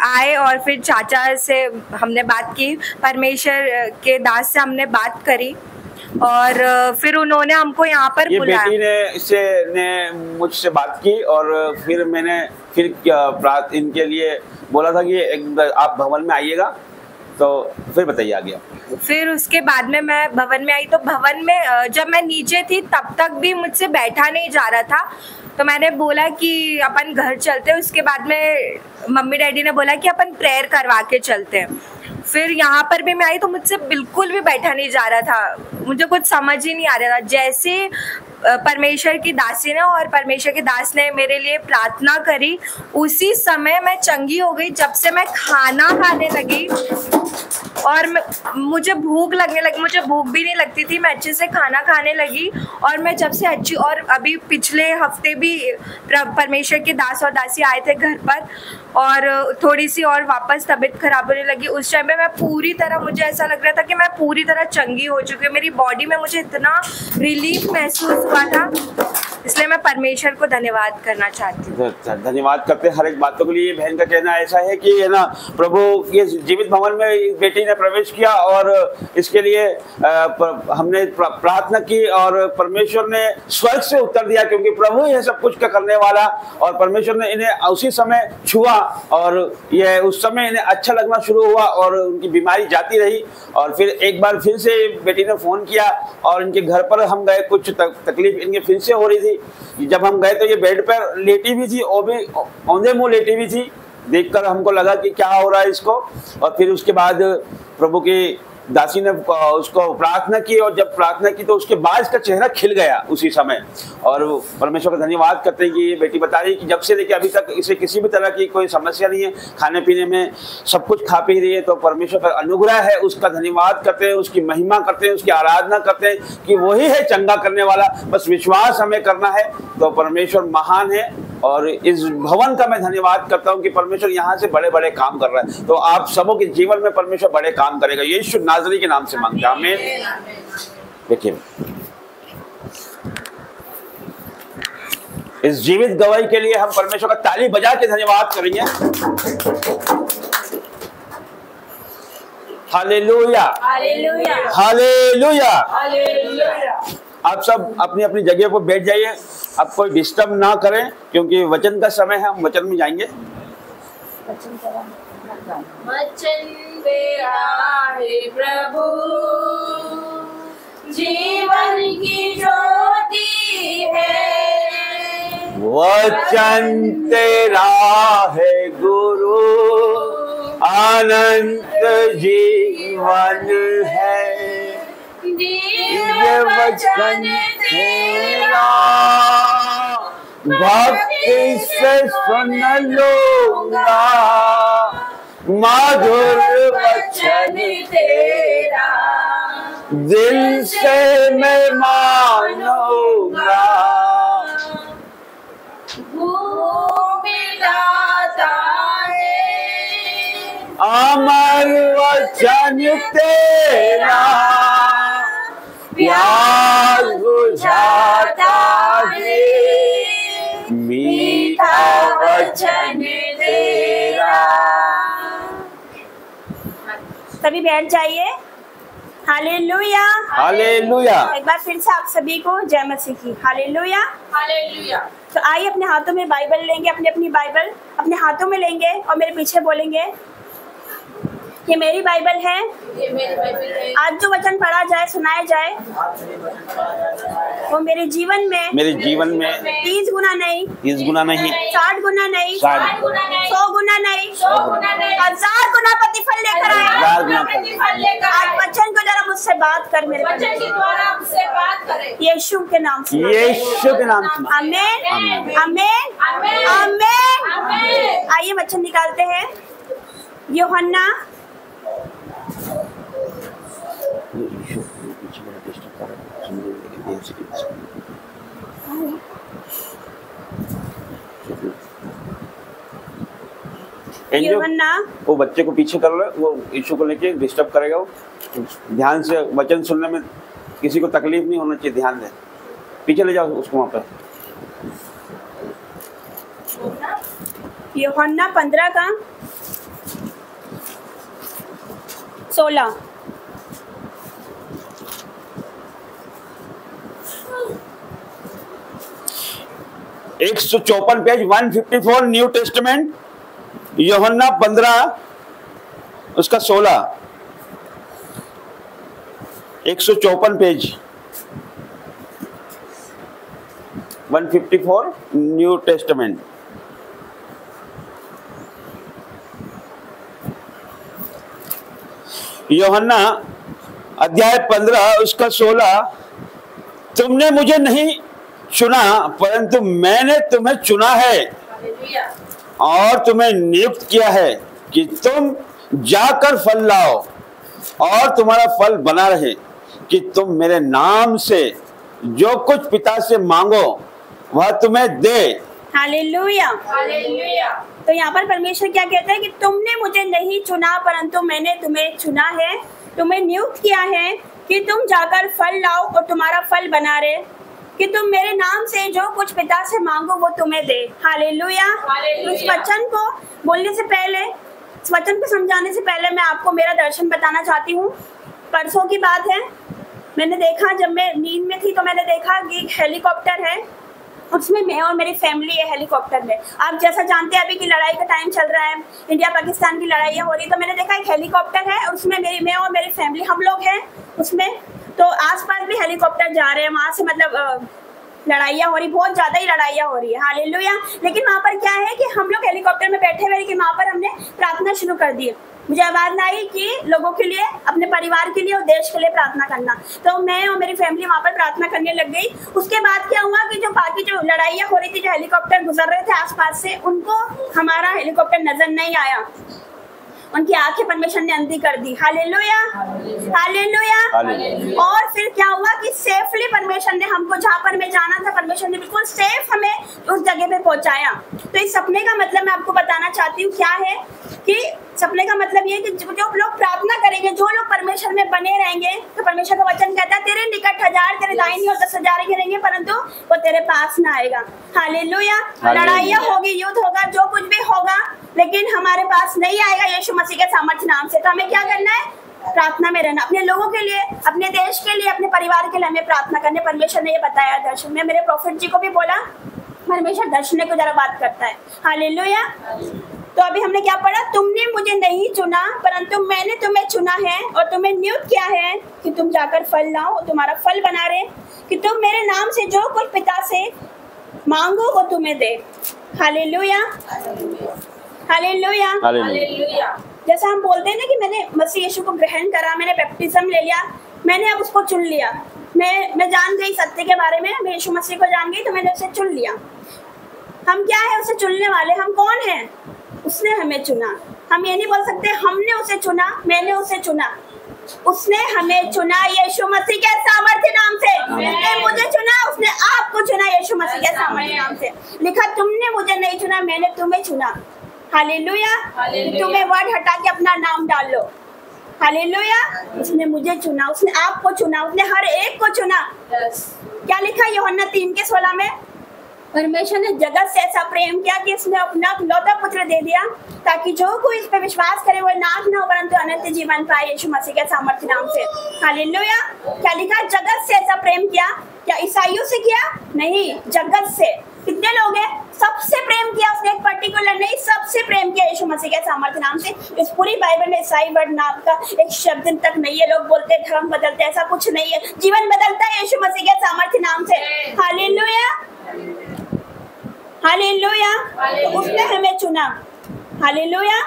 आए और फिर चाचा से हमने बात की, परमेश्वर के दास से हमने बात करी और फिर उन्होंने हमको यहाँ पर बुलाया। बेटी ने मुझसे बात की और फिर मैंने इनके लिए बोला था कि आप भवन में आइएगा। तो फिर बताइए आगे। फिर उसके बाद में मैं भवन में आई, तो भवन में जब मैं नीचे थी तब तक भी मुझसे बैठा नहीं जा रहा था, तो मैंने बोला कि अपन घर चलते हैं। उसके बाद में मम्मी डैडी ने बोला कि अपन प्रेयर करवा के चलते हैं। फिर यहाँ पर भी मैं आई तो मुझसे बिल्कुल भी बैठा नहीं जा रहा था, मुझे कुछ समझ ही नहीं आ रहा था। जैसे परमेश्वर की दासी ने और परमेश्वर के दास ने मेरे लिए प्रार्थना करी, उसी समय मैं चंगी हो गई। जब से मैं खाना खाने लगी और मुझे भूख लगने लगी, मुझे भूख भी नहीं लगती थी, मैं अच्छे से खाना खाने लगी। और मैं जब से अच्छी, और अभी पिछले हफ्ते भी परमेश्वर के दास और दासी आए थे घर पर और थोड़ी सी और वापस तबीयत खराब होने लगी। उस टाइम में मैं पूरी तरह, मुझे ऐसा लग रहा था कि मैं पूरी तरह चंगी हो चुकी हूँ। मेरी बॉडी में मुझे इतना रिलीफ महसूस हुआ था, इसलिए मैं परमेश्वर को धन्यवाद करना चाहती हूँ। धन्यवाद करते हैं हर एक बातों के लिए। बहन का कहना ऐसा है कि है ना, प्रभु ये जीवित भवन में बेटी ने प्रवेश किया और इसके लिए हमने प्रार्थना की और परमेश्वर ने स्वर्ग से उत्तर दिया, क्योंकि प्रभु ही है सब कुछ का करने वाला। और परमेश्वर ने इन्हें उसी समय छुआ और ये उस समय इन्हें अच्छा लगना शुरू हुआ और उनकी बीमारी जाती रही। और फिर एक बार फिर से बेटी ने फोन किया और इनके घर पर हम गए। कुछ तकलीफ इनके फिर से हो रही थी। जब हम गए तो ये बेड पर लेटी भी थी, वो भी औंधे मुंह लेटी भी थी। देखकर हमको लगा कि क्या हो रहा है इसको। और फिर उसके बाद प्रभु की दासी ने उसको प्रार्थना की और जब प्रार्थना की तो उसके बाद इसका चेहरा खिल गया उसी समय। और परमेश्वर का धन्यवाद करते हैं कि ये बेटी बता रही है कि जब से लेकर अभी तक इसे किसी भी तरह की कोई समस्या नहीं है, खाने पीने में सब कुछ खा पी रही है। तो परमेश्वर का अनुग्रह है, उसका धन्यवाद करते हैं, उसकी महिमा करते हैं, उसकी आराधना करते हैं कि वही है चंगा करने वाला। बस विश्वास हमें करना है। तो परमेश्वर महान है और इस भवन का मैं धन्यवाद करता हूं कि परमेश्वर यहाँ से बड़े बड़े काम कर रहा है। तो आप सबों के जीवन में परमेश्वर बड़े काम करेगा। यीशु नाज़री के नाम से मांगते हैं, आमीन। देखिए, इस जीवित गवाही के लिए हम परमेश्वर का ताली बजा के धन्यवाद करेंगे। Hallelujah, hallelujah, hallelujah, hallelujah. आप सब अपनी अपनी जगह पर बैठ जाइए, आप कोई डिस्टर्ब ना करें क्योंकि वचन का समय है। हम वचन में जाएंगे। वचन तेरा है प्रभु, जीवन की ज्योति है। वचन तेरा है गुरु, अनंत जीवन है। दिव्य वचन तेरा, भक्ति से सुन लूंगा, मधुर वचन तेरा, दिल से मैं मानूंगा। भूमि दाता है, अमर वचन तेरा, प्यास बुझाता है, मीठा वचन तेरा। सभी बैठ जाइए। Hallelujah, hallelujah. एक बार फिर से आप सभी को जय मसीह की। Hallelujah, hallelujah. तो आइए अपने हाथों में बाइबल लेंगे, अपनी अपनी बाइबल अपने हाथों में लेंगे और मेरे पीछे बोलेंगे, ये मेरी बाइबल है। ये मेरी बाइबल है। आज जो वचन पढ़ा जाए, सुनाया जाए, वो मेरे जीवन में 30 गुना नहीं, 30 गुना नहीं, 60 गुना नहीं, 60 100 गुना नहीं, 1000 गुना प्रतिफल लेकर आए। 1000 गुना प्रतिफल। आज वचन को जरा मुझसे बात कर, मेरे वचन के द्वारा मुझसे बात करें। यीशु के नाम से, यीशु के नाम से। आमीन, आमीन। आमीन, आमीन, आमीन। आमीन। आइए वचन निकालते हैं। यूहन्ना यूहन्ना, वो बच्चे को पीछे कर लो, वो यीशु को लेके डिस्टर्ब करेगा। वो ध्यान से वचन सुनने में किसी को तकलीफ नहीं होना चाहिए, ध्यान दे। पीछे ले जाओ उसको वहां पर। यूहन्ना 15 का 16। एक 154 पेज 154 न्यू टेस्टमेंट, यूहन्ना 15 उसका 16। 154 पेज 154 न्यू टेस्टमेंट। यूहन्ना अध्याय 15 उसका 16। तुमने मुझे नहीं चुना परंतु मैंने तुम्हें चुना है और तुम्हें नियुक्त किया है कि तुम जाकर फल लाओ और तुम्हारा फल बना रहे, कि तुम मेरे नाम से जो कुछ पिता से मांगो वह तुम्हें दे। Hallelujah, hallelujah. तो यहाँ पर परमेश्वर क्या कहता है कि तुमने मुझे नहीं चुना परंतु मैंने तुम्हें चुना है, तुम्हें नियुक्त किया है कि तुम जाकर फल लाओ और तुम्हारा फल बना रहे, कि तुम मेरे नाम से जो कुछ पिता से मांगो वो तुम्हें दे। हालेलुया। इस वचन को बोलने से पहले, इस वचन को समझाने से पहले मैं आपको मेरा दर्शन बताना चाहती हूँ। परसों की बात है, मैंने देखा, जब मैं नींद में थी तो मैंने देखा कि एक हेलीकॉप्टर है, उसमें मैं और मेरी फैमिली है हेलीकॉप्टर में। आप जैसा जानते हैं अभी की लड़ाई का टाइम चल रहा है, इंडिया पाकिस्तान की लड़ाइयाँ हो रही, तो मैंने देखा एक हेलीकॉप्टर है और उसमें मैं और मेरी फैमिली हम लोग हैं उसमें। तो आसपास भी हेलीकॉप्टर जा रहे हैं, वहाँ से मतलब लड़ाइयाँ हो रही, बहुत ज़्यादा ही लड़ाइयाँ हो रही है। हालेलुया। लेकिन वहाँ पर क्या है कि हम लोग हेलीकॉप्टर में बैठे हुए, लेकिन वहाँ पर हमने प्रार्थना शुरू कर दी। मुझे आवाज़ आई कि लोगों के लिए, अपने परिवार के लिए और देश के लिए प्रार्थना करना। तो मैं और मेरी फैमिली वहाँ पर प्रार्थना करने लग गई। उसके बाद क्या हुआ कि जो बाकी जो लड़ाइयाँ हो रही थी, जो हेलीकॉप्टर गुजर रहे थे आसपास से, उनको हमारा हेलीकॉप्टर नजर नहीं आया, उनकी आंखें परमेश्वर ने अंधी कर दी। Hallelujah, hallelujah. और फिर क्या हुआ कि सेफली परमेश्वर ने हमको, जहाँ पर मैं जाना था, परमेश्वर ने बिल्कुल सेफ हमें उस जगह पे पहुंचाया। तो इस सपने का मतलब मैं आपको बताना चाहती हूँ क्या है, कि सपने का मतलब ये कि जो लोग प्रार्थना करेंगे, जो लोग परमेश्वर में बने रहेंगे, तो परमेश्वर का वचन कहता है तेरे निकट 1000 तेरे दाहिनी और 10,000 गिरेंगे परंतु वो तेरे पास ना आएगा। हालेलुया। लड़ाइयाँ होगी, युद्ध होगा, जो कुछ भी होगा, लेकिन हमारे पास नहीं आएगा यीशु मसीह के सामर्थ्य नाम से। तो हमें क्या करना है? प्रार्थना में रहना, अपने लोगों के लिए, अपने देश के लिए, अपने परिवार के लिए हमें प्रार्थना करने। परमेश्वर ने ये बताया दर्शन में, मेरे प्रोफेट जी को भी बोला, परमेश्वर दर्शन को जरा बात करता है। हालेलुया। तो अभी हमने क्या पढ़ा? तुमने मुझे नहीं चुना परंतु मैंने तुम्हें चुना है और तुम्हें नियुक्त किया है कि तुम जाकर फल लाओ और तुम्हारा फल बना रहे, कि तुम मेरे नाम से जो कुछ पिता से मांगो वो तुम्हें दे। Hallelujah, hallelujah, hallelujah. जैसा हम बोलते हैं ना कि मैंने मसीह यीशु को ग्रहण करा, मैंने बैप्टिज्म ले लिया, मैंने अब उसको चुन लिया, मैं जान गई सत्य के बारे में, मैं यीशु मसीह को जान गई, तो मैंने उसे चुन लिया। हम क्या है उसे चुनने वाले? हम कौन हैं? उसने हमें चुना। हम ये नहीं बोल सकते हमने उसे चुना, मैंने उसे चुना। उसने हमें चुना यीशु मसीह के सामर्थ्य नाम से। उसने मुझे चुना, उसने आपको चुना यीशु मसीह के सामर्थ्य नाम से। लिखा तुमने मुझे नहीं चुना, मैंने तुम्हें चुना। हालेलुया। तुम्हें वर्ड हटा के अपना नाम डाल लो। हालेलुया। उसने मुझे चुना, उसने आपको चुना, उसने हर एक को चुना। क्या लिखा यूहन्ना 3:16 में? परमेश्वर ने जगत से ऐसा प्रेम किया कि उसने अपना इकलौता पुत्र दे दिया, ताकि जो कोई इस पे विश्वास करे वो नाश न हो परंतु अनंत जीवन पाए यीशु मसीह के सामर्थ्य नाम से। हालेलुया। क्या लिखा? जगत से ऐसा प्रेम किया। क्या ईसाइयों से किया? नहीं, जगत से। कितने लोग हैं? सबसे प्रेम किया उसने, एक पर्टिकुलर नहीं, सबसे प्रेम किया यीशु मसीह के सामर्थ्य नाम से। इस पूरी बाइबल में ईसाई वर्ड नाम का एक शब्द तक नहीं है। लोग बोलते हैं धर्म बदलते, ऐसा कुछ नहीं है। जीवन बदलता है यीशु मसीह के सामर्थ्य नाम से। Hallelujah, hallelujah. तो उसने हमें चुना। हालेलुया।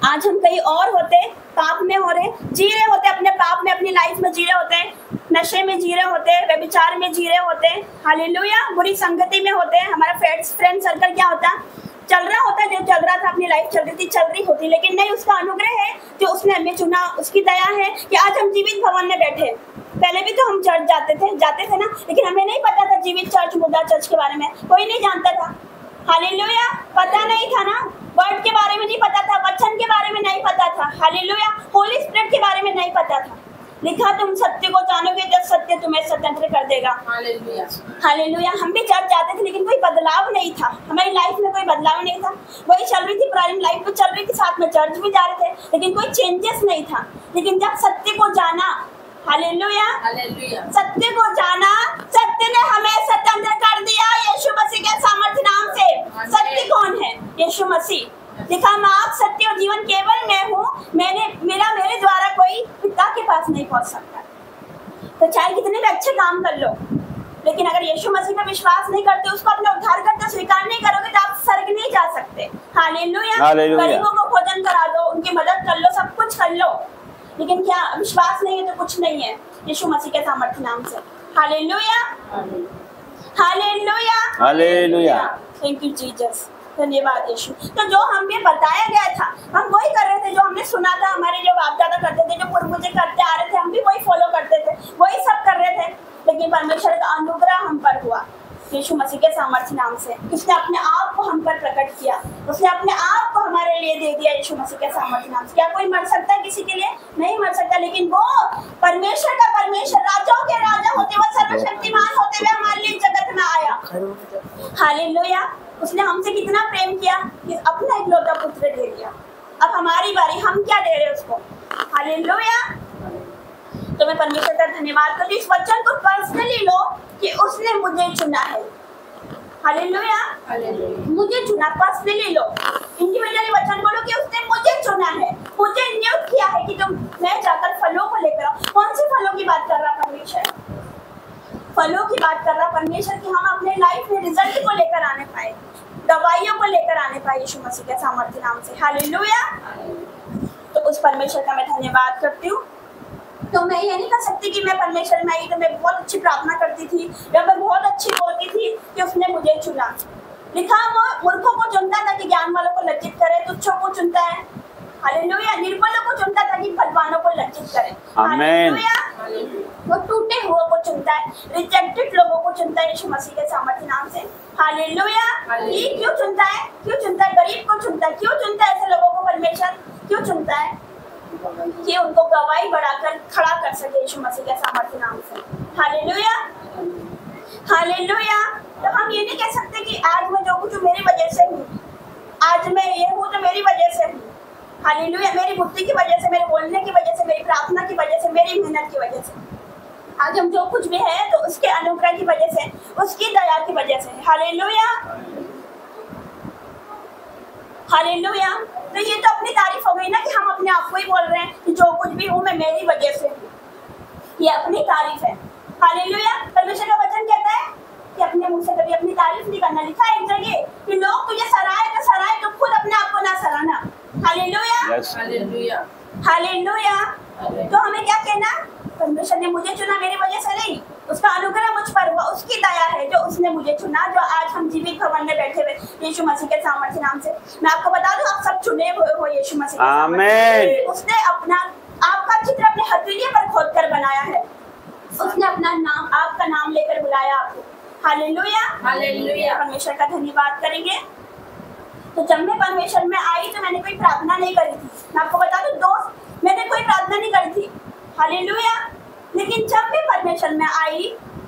आज हम कहीं और होते, पाप में हो रहे, जी रहे होते, अपने पाप में, अपनी लाइफ में जी रहे होते, नशे में जी रहे होते, व्यभिचार में जी रहे होते, हालेलुया, बुरी संगति में होते। हमारा फ्रेंड सर्कल क्या होता, चल रहा होता, जो चल रहा था, अपनी लाइफ चल रही थी, चल रही होती, लेकिन नहीं, उसका अनुग्रह है जो उसने हमें चुना। उसकी दया है कि आज हम जीवित भवन में बैठे। पहले भी तो हम चर्च जाते थे ना, लेकिन हमें नहीं पता था जीवित चर्च, मुद्दा चर्च के बारे में कोई नहीं जानता था। हालेलुया, पता नहीं था ना, वर्ड के बारे में नहीं पता था, वचन के बारे में नहीं पता था। हालेलुया, होली स्पिरिट के बारे में नहीं पता था। लिखा तुम सत्य को जानोगे जब सत्य तुम्हें स्वतंत्र कर देगा। Hallelujah, hallelujah. हम भी चर्च जाते थे, लेकिन कोई बदलाव नहीं था, हमारी लाइफ में कोई बदलाव नहीं था। वही चल रही थी, पुरानी लाइफ में चल रही थी, साथ में चर्च भी जा रहे थे, लेकिन कोई चेंजेस नहीं था। लेकिन जब सत्य को जाना, हालेलुया, सत्य को जाना, सत्य ने हमें स्वतंत्र कर दिया यीशु मसीह के सामर्थ्य नाम से। सत्य कौन है? यीशु मसीह। लिखा मार्ग, सत्य और जीवन केवल मैं हूँ, मेरे द्वारा कोई पिता के पास नहीं पहुँच सकता। तो चाहे कितने भी अच्छे काम कर लो, लेकिन अगर यीशु मसीह पर विश्वास नहीं करते, उसको अपने उद्धारकर्ता स्वीकार नहीं करोगे, तो आप स्वर्ग नहीं जा सकते। हालेलुया। गरीबों को भोजन करा दो, उनकी मदद कर लो, सब कुछ कर लो, लेकिन क्या विश्वास नहीं है तो कुछ नहीं है यीशु मसीह के सामर्थ्य नाम से। Hallelujah, hallelujah, hallelujah. Thank you Jesus, धन्यवाद यीशु। तो जो हमें बताया गया था, हम वही कर रहे थे, जो हमने सुना था, हमारे जो बाप दादा करते थे, जो पूर्वज करते आ रहे थे, हम भी वही फॉलो करते थे, वही सब कर रहे थे। लेकिन परमेश्वर का अनुग्रह हम पर हुआ यीशु मसीह के सामर्थ्य नाम से। उसने अपने आप को हम पर प्रकट किया, उसने अपने आप को हमारे लिए दे दिया यीशु मसीह के सामर्थ्य नाम से। क्या कोई मर सकता है किसी के लिए? नहीं मर सकता, लेकिन वो परमेश्वर का परमेश्वर, राजाओं के राजा होते हुए, सर्वशक्तिमान होते हुए हमारे लिए जगत में आया। हालेलुया। उसने हमसे कितना प्रेम किया कि अपना इकलौता पुत्र दे दिया। अब हमारी बारी, हम क्या दे रहे हैं उसको? हालेलुया। तो मैं परमेश्वर का धन्यवाद करती हूँ। इस वचन को पर्सनली लो कि उसने मुझे चुना है। हालेलुया, मुझे चुना, पर्सनली लो, इंडिविजुअली वचन बोलो कि उसने मुझे चुना है, मुझे नियुक्त किया है कि तुम, मैं जाकर फलों को लेकर आओ। कौन से फलों की बात कर रहा परमेश्वर? फलों की बात कर रहा परमेश्वर कि हम अपने लाइफ में रिजल्ट को लेकर आने पाए, दवाइयों को लेकर आने पाए यीशु मसीह के सामर्थ्य नाम से। हालेलुया। तो उस परमेश्वर का मैं धन्यवाद करती हूँ। तो मैं ये नहीं कह सकती कि मैं परमेश्वर में आई तो मैं बहुत अच्छी प्रार्थना करती थी या मैं बहुत अच्छी बोलती थी कि उसने मुझे चुना। लिखा वो मूर्खों को चुनता था कि ज्ञान वालों को लज्जित करे, तुच्छों को चुनता है। हालेलुया। निर्बलों को चुनता था कि बलवानों को लज्जित करे। हालेलुया। वो टूटे हुए को चुनता है, रिजेक्टेड लोगों को चुनता है यीशु मसीह के सामर्थ्य नाम से। हालेलुया। ये क्यों चुनता है? क्यों चुनता है? गरीब को चुनता है। क्यों चुनता है ऐसे लोगों को परमेश्वर? क्यों चुनता है? कि उनको गवाही बढ़ाकर खड़ा कर सके यीशु मसीह के सामर्थ्य नाम से। Hallelujah, hallelujah. तो हम ये नहीं कह सकते कि आज मैं जो कुछ मेरी वजह से हूँ, आज मैं ये हूँ तो मेरी वजह से हूँ। हालेलुया। मेरी बुद्धि की वजह से, मेरे बोलने की वजह से, मेरी प्रार्थना की वजह से, मेरी मेहनत की वजह से आज हम जो कुछ भी है तो उसके अनुग्रह की वजह से, उसकी दया की वजह से। Hallelujah, hallelujah. तो ये तो अपनी तारीफ हो गई ना कि हम अपने आप को ही बोल रहे हैं कि जो कुछ भी हूँ मैं मेरी वजह से हूँ। ये अपनी तारीफ है। हालेलुया। परमेश्वर का वचन कहता है कि अपने मुंह से कभी अपनी तारीफ नहीं करना। लिखा है एक जगह कि लोग तुझे सराहे तो खुद अपने आप को ना सराहना। Hallelujah, hallelujah, hallelujah. तो हमें क्या कहना? परमेश्वर ने मुझे चुना, मेरी वजह से नहीं, उसका अनुग्रह मुझ पर हुआ, उसकी दया है जो उसने मुझे चुना, जो आज हम जीवित भवन में बैठे हुए यीशु मसीह के सामर्थ्य नाम से। मैं आपको बता दूं, आप सब चुने हुए हो यीशु मसीह के सामर्थ्य। उसने अपना आपका चित्र अपने हथेलिये पर खोद कर बनाया है। उसने अपना नाम, आपका नाम लेकर बुलाया आपको। Hallelujah, hallelujah. परमेश्वर का धन्यवाद करेंगे। तो जब मैं परमेश्वर में आई तो मैंने कोई प्रार्थना नहीं करी थी। मैं आपको बता दूं दोस्त, मैंने कोई प्रार्थना नहीं करी थी। हालेलुया। लेकिन जब मैं परमेश्वर में आई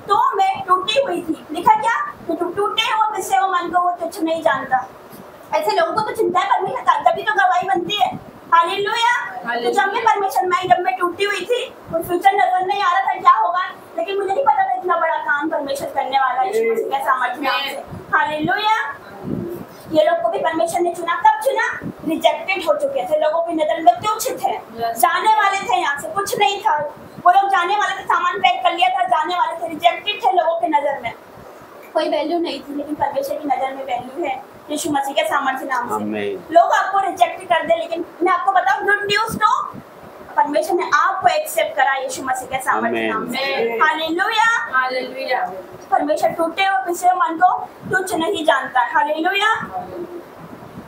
तो मैं टूटी हुई थी। लिखा क्या? तो टूटे हुए मिसे हुए मन को वो तुच्छ नहीं जानता। ऐसे लोगों को तो चिंता है परमेश्वर, तभी तो गवाही बनती है। हालेलुया। तो जब मैं परमेश्वर में आई, जब मैं टूटी हुई थी, कोई फ्यूचर नजर नहीं आ रहा था क्या होगा, लेकिन मुझे नहीं पता था इतना बड़ा काम परमेश्वर करने वाला है यीशु मसीह के सामर्थ्य नाम से। हालेलुया। ये लोग को भी परमेश्वर ने चुना, कब चुना? रिजेक्टेड हो चुके थे, लोगों की नजर में तुच्छ थे, जाने वाले थे, यहाँ से कुछ नहीं था, वो लोग जाने वाले थे, सामान पैक कर लिया था, जाने वाले थे, रिजेक्टेड थे लोगों की नजर में, कोई वैल्यू नहीं थी, लेकिन परमेश्वर की नजर में वैल्यू है यीशु मसीह के सामर्थ्य नाम से। लोग आपको रिजेक्ट कर दे, लेकिन मैं आपको बताऊं गुड न्यूज तो परमेश्वर ने आपको एक्सेप्ट करा यीशु मसीह के सामर्थ्य नाम से। हालेलुया। हालेलुया। परमेश्वर टूटे और पिछले मन को तुच्छ नहीं जानता। हालेलुया।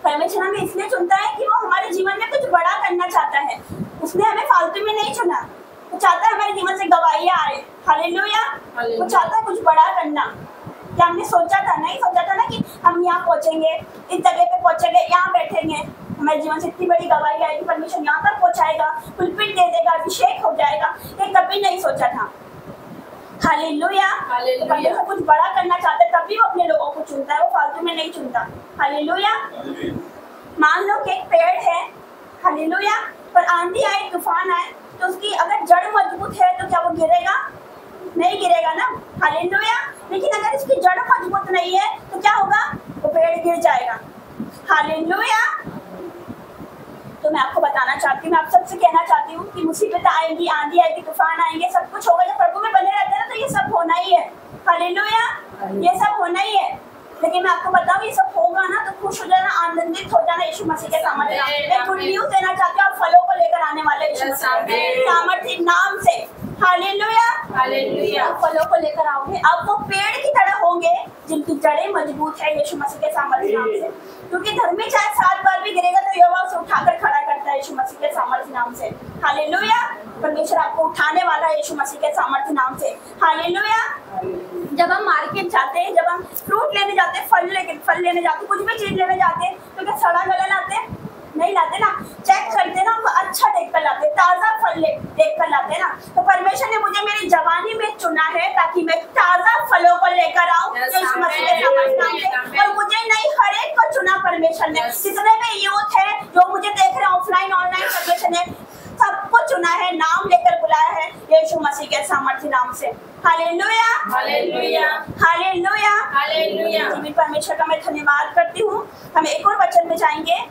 परमेश्वर हमें इसलिए चुनता है कि वो हमारे जीवन में कुछ बड़ा करना चाहता है। उसने हमें फालतू में नहीं चुना, वो चाहता है हमारे जीवन से गवाहियां आए। हालेलुया। वो चाहता है कुछ बड़ा करना। क्या हमने सोचा था? नहीं सोचा था ना कि हम यहाँ पहुंचेंगे, इस जगह पे पहुंचेंगे, यहाँ बैठेंगे, हमारे जीवन से इतनी बड़ी गवाही आएगी, परमेश्वर यहाँ तक पहुंचाएगा, पुलपिट दे देगा, अभिषेक हो जाएगा, ये कभी नहीं सोचा था। हालेलुया। परमेश्वर कुछ बड़ा करना चाहता है, तभी वो अपने लोगों को चुनता है, वो फालतू में नहीं चुनता। हालेलुया। मान लो कि एक पेड़ है, हालेलुया, पर आंधी आए, तूफान आए, तो उसकी अगर जड़ मजबूत है तो क्या वो गिरेगा? नहीं गिरेगा ना। हालेलुया। लेकिन अगर इसकी जड़ मजबूत नहीं है तो क्या होगा? वो पेड़ गिर जाएगा। हालेलुया। तो मैं आपको बताना चाहती हूँ, मैं आप सबसे कहना चाहती हूँ कि मुसीबत आएंगी, आंधी आएगी, तूफान आएंगे, सब कुछ होगा। जब प्रभु में बने रहते हैं ना तो ये सब होना ही है। हालेलुया। ये सब होना ही है। लेकिन मैं आपको बताऊँ ये सब होगा ना तो खुश हो जाना, आनंदित हो जाना यीशु मसीह के सामर्थ्य नाम से। मैं गुड न्यूज़ देना चाहती हूँ, आप फलों को लेकर आने वाले यीशु मसीह के सामर्थ्य नाम से। हालेलुया। हालेलुया। फलों को लेकर आओगे, आप वो पेड़ की तरह होंगे जिनकी जड़ें मजबूत है यीशु मसीह के सामर्थ्य नाम से। क्योंकि धर्मी चाहे 7 बार भी गिरेगा तो यहोवा उसे उठाकर खड़ा करता है यीशु मसीह के सामर्थ्य नाम से। हालेलुया। परमेश्वर आपको उठाने वाला है यीशु मसीह के सामर्थ्य नाम से। हालेलुया। जब हम मार्केट जाते हैं, जब हम फ्रूट लेने जाते हैं, फल लेने जाते हैं, कुछ भी चीज लेने जाते हैं, तो क्या सड़ा गला लाते हैं? नहीं लाते ना, चेक करते ना, उनको अच्छा देख कर लाते, ताजा फल देख कर लाते ना। तो परमेश्वर ने मुझे मेरी जवानी में चुना है ताकि मैं ताजा फलों को लेकर आऊं यीशु मसीह के सामर्थ्य नाम से। और मुझे नहीं, हर एक को चुना परमेश्वर ने। जितने भी यूथ है जो मुझे देख रहे हैं ऑफलाइन ऑनलाइन, परमेश्वर ने सबको चुना है, नाम लेकर बुलाया है यीशु मसीह के सामर्थ्य नाम से। हालेलुया। हालेलुया। हालेलुया। हालेलुया। जी, परमेश्वर का मैं धन्यवाद करती हूँ। हम एक और वचन में जाएंगे,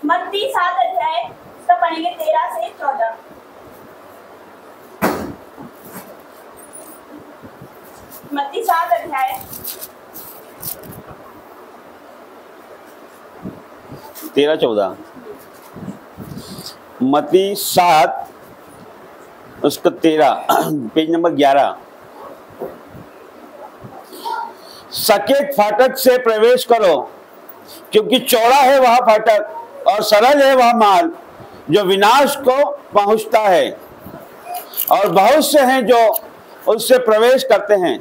मत्ती 7 अध्याय तो पढ़ेंगे 13 से 14। मत्ती 7 अध्याय 13-14। मत्ती 7 उसका 13 पेज नंबर 11। सकेत फाटक से प्रवेश करो, क्योंकि चौड़ा है वह फाटक और सरल है वह मार्ग जो विनाश को पहुंचता है, और बहुत से हैं जो उससे प्रवेश करते हैं।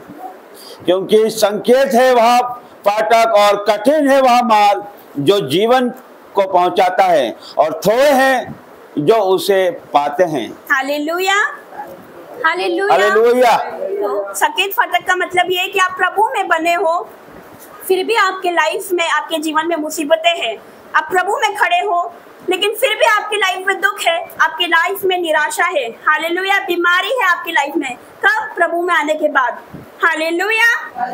क्योंकि संकेत है वह फाटक और कठिन है वह मार्ग जो जीवन को पहुंचाता है, और थोड़े हैं जो उसे पाते हैं। हालेलुया। हालेलुया। हालेलुया। तो सकेत फाटक का मतलब ये है कि आप प्रभु में बने हो, फिर भी आपके लाइफ में, आपके जीवन में मुसीबतें हैं, आप प्रभु में खड़े हो, लेकिन फिर भी आपकी लाइफ में दुख है, आपकी लाइफ में निराशा है। हालेलुया। बीमारी है आपकी लाइफ में, कब? प्रभु में आने के बाद। हालेलुया।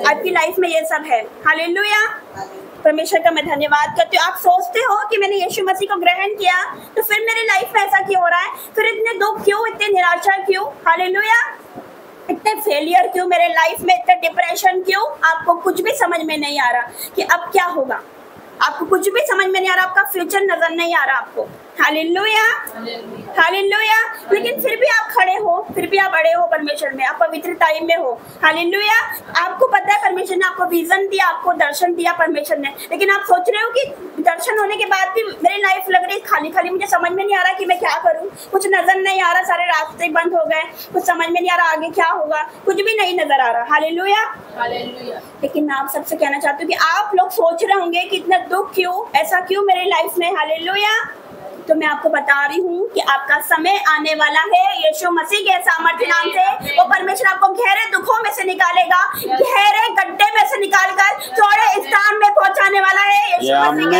आपकी लाइफ में ये सब है। हालेलुया। परमेश्वर का मैं धन्यवाद करती हूँ। आप सोचते हो कि मैंने यीशु मसीह को ग्रहण किया तो फिर मेरी लाइफ में ऐसा क्यों हो रहा है, फिर इतने दुख क्यों, इतने निराशा क्यों? हालेलुया। इतने फेलियर क्यों मेरे लाइफ में, इतने डिप्रेशन क्यों? आपको कुछ भी समझ में नहीं आ रहा कि अब क्या होगा, आपको कुछ भी समझ में नहीं आ रहा, आपका फ्यूचर नजर नहीं आ रहा आपको। हालेलुया। हालेलुया। लेकिन फिर भी आप खड़े हो, फिर भी आप अड़े हो परमेश्वर में, आप पवित्र टाइम में हो। हालेलुया। आपको पता है परमेश्वर ने आपको विजन दिया, आपको दर्शन दिया परमेश्वर ने, लेकिन आप सोच रहे हो कि दर्शन होने के बाद भी मेरी लाइफ लग रही खाली खाली, मुझे समझ में नहीं आ रहा कि मैं क्या करूं, कुछ नजर नहीं आ रहा, सारे रास्ते बंद हो गए, कुछ समझ में नहीं आ रहा आगे क्या होगा, कुछ भी नहीं नजर आ रहा। हालेलुया। हालेलुया। लेकिन मैं आप सबसे कहना चाहती हूँ कि आप लोग सोच रहे होंगे कि इतना दुख क्यों, ऐसा क्यों मेरी लाइफ में। हालेलुया। तो मैं आपको बता रही हूँ कि आपका समय आने वाला है यीशु मसीह के सामर्थ्य नाम से। वो परमेश्वर आपको गहरे दुखों में से निकालेगा, गहरे गड्ढे में से निकालकर चौड़े स्थान में पहुंचाने वाला है यीशु मसीह के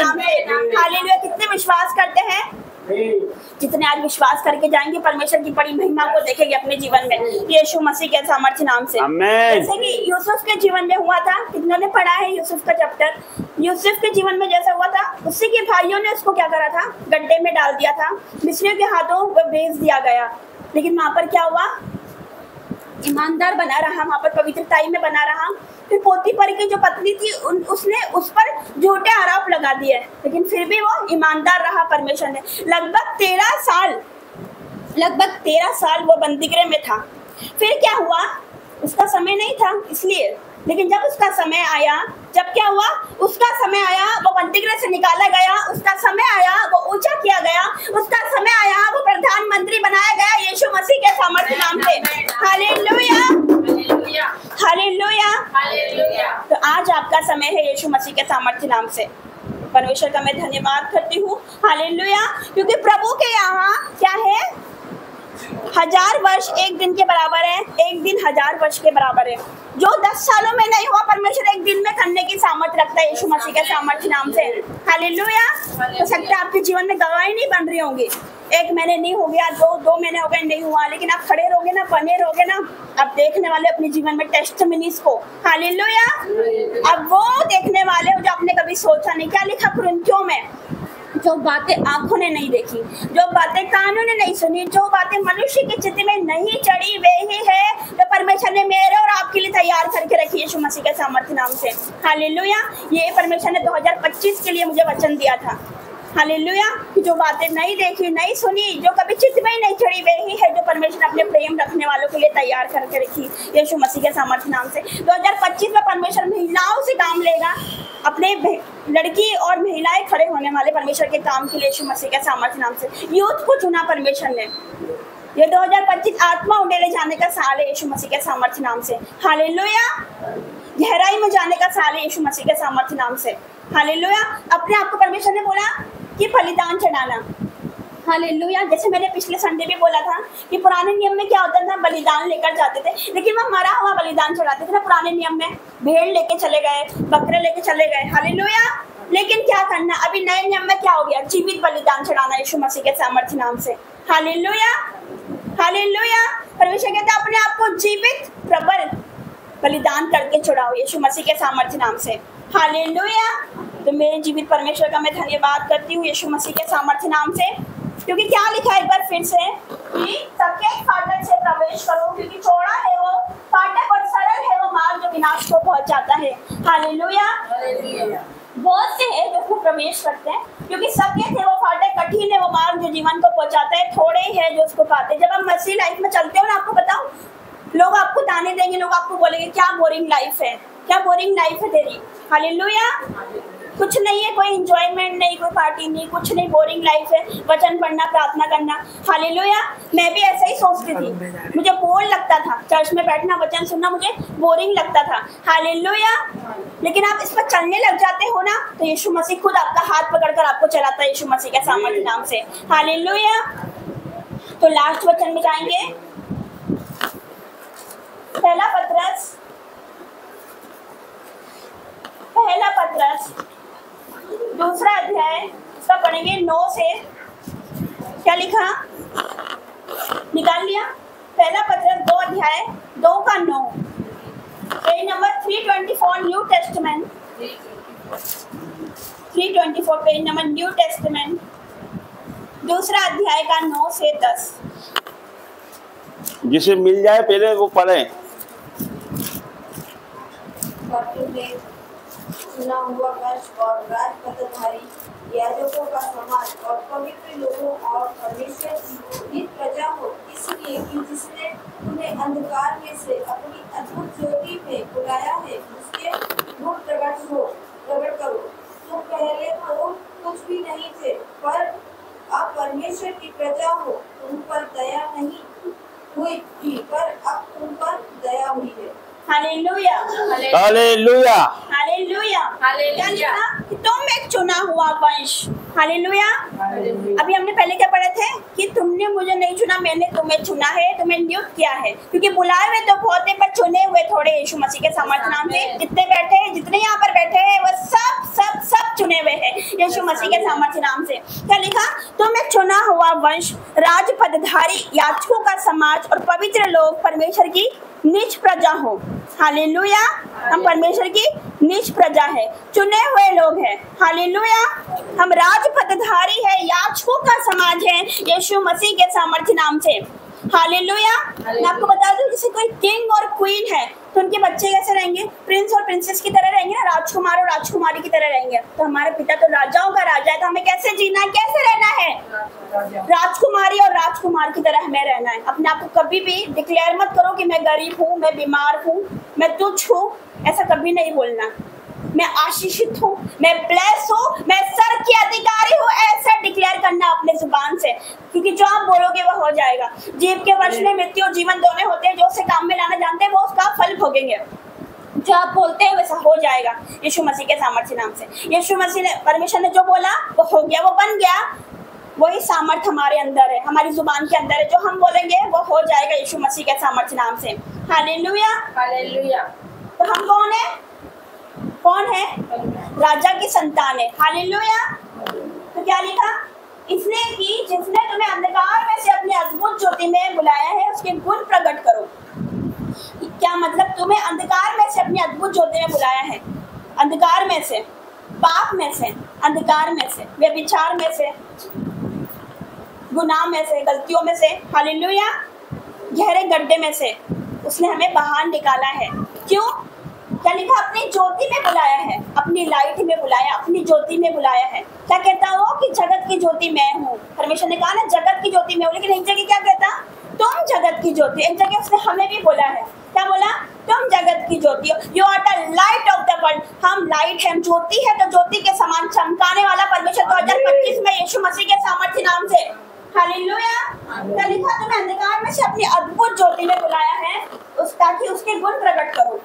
नाम से। हालेलुया। कितने विश्वास करते हैं? जितने आज विश्वास करके जाएंगे परमेश्वर की बड़ी महिमा को देखेंगे अपने जीवन में, यीशु मसीह के सामर्थ्य नाम से। जैसे कि यूसुफ के जीवन में हुआ था, कितनों ने पढ़ा है यूसुफ का चैप्टर। यूसुफ के जीवन में जैसा हुआ था, उसी के भाइयों ने उसको क्या करा था, गड्ढे में डाल दिया था, मिस्रियों के हाथों वो बेच दिया गया। लेकिन वहां पर क्या हुआ, ईमानदार बना रहा, वहां पर पवित्रताई में बना रहा। फिर पोतीफर की जो पत्नी थी उसने उस पर झूठे आरोप लगा दिए, लेकिन फिर भी वो ईमानदार रहा। परमेश्वर ने लगभग 13 साल वो बंदीगृह में था। फिर क्या हुआ, उसका समय नहीं था इसलिए, लेकिन जब उसका समय आया, जब क्या हुआ, उसका समय आया, वो बंदीगृह से निकाला गया, उसका समय आया, वो ऊंचा किया गया, उसका समय आया, वो प्रधानमंत्री बनाया गया यीशु मसीह के सामर्थ्य नाम से। Hallelujah, hallelujah, hallelujah. तो आज आपका समय है यीशु मसीह के सामर्थ्य नाम से। परमेश्वर का मैं धन्यवाद करती हूँ, हालेलुया, क्योंकि प्रभु के यहाँ क्या है, 1000 वर्ष एक दिन के बराबर है, एक दिन 1000 वर्ष के बराबर है। जो 10 सालों में नहीं हुआ, परमेश्वर एक दिन में करने की सामर्थ्य रखता है यीशु मसीह के सामर्थ्य नाम से। हालेलुया। तो सकता है आपके जीवन में गवाही नहीं बन रही होंगी, 1 महीने नहीं हो गया, 2 महीने हो गए नहीं हुआ, लेकिन आप खड़े रहोगे ना, बने रहोगे ना, आप देखने वाले अपने जीवन में टेस्टिमनीज को। हालेलुया। अब वो देखने वाले हो जो आपने कभी सोचा नहीं। क्या लिखा कुरिन्थियों में, जो बातें आंखों ने नहीं देखी, जो बातें कानों ने नहीं सुनी, जो बातें मनुष्य की चित्त में नहीं चढ़ी, वे ही है जो परमेश्वर ने मेरे और आपके लिए तैयार करके रखी यीशु मसीह के सामर्थ्य नाम से। हालेलुया। ये परमेश्वर ने 2025 के लिए मुझे वचन दिया था। हालेलुया। जो बातें नहीं देखी, नहीं सुनी, जो कभी चित्त में ही नहीं चढ़ी, वे ही है जो परमेश्वर ने अपने प्रेम रखने वालों के लिए तैयार करके रखी यीशु मसीह के सामर्थ्य नाम से। 2025 में परमेश्वर महिलाओं से काम लेगा, अपने लड़की और महिलाएं खड़े होने वाले परमेश्वर के काम के लिए यीशु मसीह के सामर्थ्य नाम से। यूथ को चुना परमेश्वर ने। ये 2025 आत्मा उड़ेले जाने का साल है यीशु मसीह के सामर्थ्य नाम से। हालेलुया। गहराई में जाने का साल है यीशु मसीह के सामर्थ्य नाम से। हालेलुया। अपने आप को परमेश्वर ने बोला कि बलिदान चढ़ाना। हालेलुया। जैसे मैंने पिछले संडे भी बोला था कि पुराने नियम में क्या होता था, बलिदान लेकर जाते थे, लेकिन वह मरा हुआ बलिदान चढ़ाते थे ना। पुराने नियम में भेड़ लेके चले गए, बकरे लेके चले गए। हालेलुया। लेकिन क्या करना, अभी नए नियम में क्या हो गया, जीवित बलिदान चढ़ाना यीशु मसीह के सामर्थ्य नाम से। Hallelujah, hallelujah. परमेश्वर कहता है अपने आप को जीवित प्रबल बलिदान करके चढ़ाओ यीशु मसीह के सामर्थ्य नाम से। हालेलुया। तो मेरे जीवित परमेश्वर का मैं धन्यवाद करती हूँ यीशु मसीह के सामर्थ्य नाम से, क्योंकि क्या लिखा है एक बार फिर से कि सबके फाटक से प्रवेश करो, क्योंकि चौड़ा है वो फाटक और सरल है वो मार्ग जो विनाश को पहुंचाता है। हालेलुया। बहुत से हैं जो उसको प्रवेश करते हैं, क्योंकि सबके थे वो फाटक, कठिन है वो मार्ग जो जीवन को पहुंचाता है, थोड़े ही है जो उसको पाते हैं। जब आप मसीह लाइफ में चलते हो ना, आपको बताओ, लोग आपको ताने देंगे, लोग आपको बोलेंगे क्या बोरिंग लाइफ है, क्या बोरिंग लाइफ है तेरी। हालेलुया। कुछ नहीं है, कोई एंजॉयमेंट नहीं, कोई पार्टी नहीं, कुछ नहीं, बोरिंग लाइफ है, वचन पढ़ना, प्रार्थना करना। हालेलुया। मैं भी ऐसा ही सोचती थी, मुझे बोर लगता था चर्च में बैठना, वचन सुनना मुझे बोरिंग लगता था। हालेलुया। लेकिन आप इस पर चलने लग जाते हो ना, तो यीशु मसीह खुद आपका हाथ पकड़कर आपको चलाता है यीशु मसीह के सामर्थ्य नाम से। हालेलुया। तो लास्ट वचन में जाएंगे, पहला पत्रस 2 अध्याय, इसका पढ़ेंगे 9 से। क्या लिखा, निकाल लिया? पहला पत्रस 2 अध्याय 2 का 9, page number 324 new testament. 324 page number new testament, 2 अध्याय का 9 से 10। जिसे मिल जाए पहले वो पढ़े। चुना हुआ कष्ट और राजपदधारी याजकों का समाज और पवित्र लोगों और परमेश्वर की नित प्रजा हो, इसलिए कि जिसने उन्हें अंधकार में से अपनी अद्भुत ज्योति में बुलाया है, उसके गुण प्रकट करो। तुम पहले तो कुछ भी नहीं थे, पर अब परमेश्वर की प्रजा हो। तुम पर दया नहीं हुई थी, पर अब तुम पर दया हुई है। Hallelujah, hallelujah, hallelujah. क्या लिखा कि तुम एक चुना हुआ वंश, हालेलुया। अभी हमने पहले क्या पढ़े थे कि तुमने मुझे नहीं चुना, मैंने तुम्हें चुना है, तुम्हें नियुक्त किया है। क्योंकि बुलाए हुए तो बहुत है पर चुने हुए थोड़े। यीशु मसीह के सामर्थ्य नाम से जितने बैठे हैं, जितने यहाँ पर बैठे हैं, वो सब सब सब चुने हुए हैं यीशु मसीह के सामर्थ्य नाम से। क्या लिखा? तुम्हें चुना हुआ वंश, राज पदधारी, याजकों का समाज और पवित्र लोग, परमेश्वर की निज प्रजा हो। हालेलुया। हम परमेश्वर की निज प्रजा है, चुने हुए लोग हैं। हालेलुया। हम राज पदधारी है, याजकों का समाज है यीशु मसीह के सामर्थ्य नाम से। हालेलुया। मैं आपको बता दूं, जैसे कोई किंग और क्वीन है तो उनके बच्चे कैसे रहेंगे? प्रिंस और प्रिंसेस की तरह रहेंगे ना, राजकुमार और राजकुमारी की तरह रहेंगे। तो हमारे पिता तो राजाओं का राजा है, तो हमें कैसे जीना है, कैसे रहना है? राजकुमारी और राजकुमार की तरह हमें रहना है। अपने आप को कभी भी डिक्लेयर मत करो कि मैं गरीब हूँ, मैं बीमार हूँ, मैं तुच्छ हूँ, ऐसा कभी नहीं बोलना। मैं आशीषित हूँ, मैं ब्लेस हूँ, मैं सर की अधिकारी हूँ, ऐसा डिक्लेयर करना अपने जुबान से। क्योंकि जो आप बोलोगे वो हो जाएगा। जीव के वश में मृत्यु और जीवन दोनों होते हैं, जो उसे काम में लाना जानते हैं वो उसका फल भोगेंगे। जो आप बोलते हैं वैसा हो जाएगा यीशु मसीह के सामर्थ्य नाम से। यीशु मसीह ने, परमेश्वर ने जो बोला वो हो गया, वो बन गया। वही सामर्थ्य हमारे अंदर है, हमारी जुबान के अंदर है। जो हम बोलेंगे वो हो जाएगा यीशु मसीह के सामर्थ्य नाम से। हालेलुया। हालेलुया। तो हम कौन है? कौन है? राजा की संतान है। हालेलुया। तो क्या लिखा? इसने की जिसने तुम्हें अंधकार में से अपनी अद्भुत ज्योति में बुलाया है, उसके गुण प्रकट करो। क्या मतलब? तुम्हें अंधकार में से अपनी अद्भुत ज्योति में बुलाया है। अंधकार में से, पाप में से, अंधकार में से, व्यभिचार में से, गुनाह में से, गलतियों में से, हालेलुया, गहरे गड्ढे में से उसने हमें बाहर निकाला है। क्यों? क्या लिखा? अपनी ज्योति में बुलाया है, अपनी लाइट में बुलाया, अपनी ज्योति में बुलाया है। क्या कहता हो कि जगत की ज्योति मैं हूँ। परमेश्वर ने कहा ना जगत की ज्योति मैं हूँ, लेकिन एक जगह क्या कहता? तुम जगत की ज्योति। एक जगह उसने हमें भी बोला है, क्या बोला? तुम जगत की ज्योति हो, you are the light of the world. हम लाइट है, हम ज्योति है, तो ज्योति के समान चमकाने वाला परमेश्वर 2025 में यीशु मसीह के सामर्थ्य नाम से। हालेलुया। क्या लिखा? तुम्हें अंधकार में से अपनी अद्भुत ज्योति में बुलाया है, ताकि उसके गुण प्रकट करो।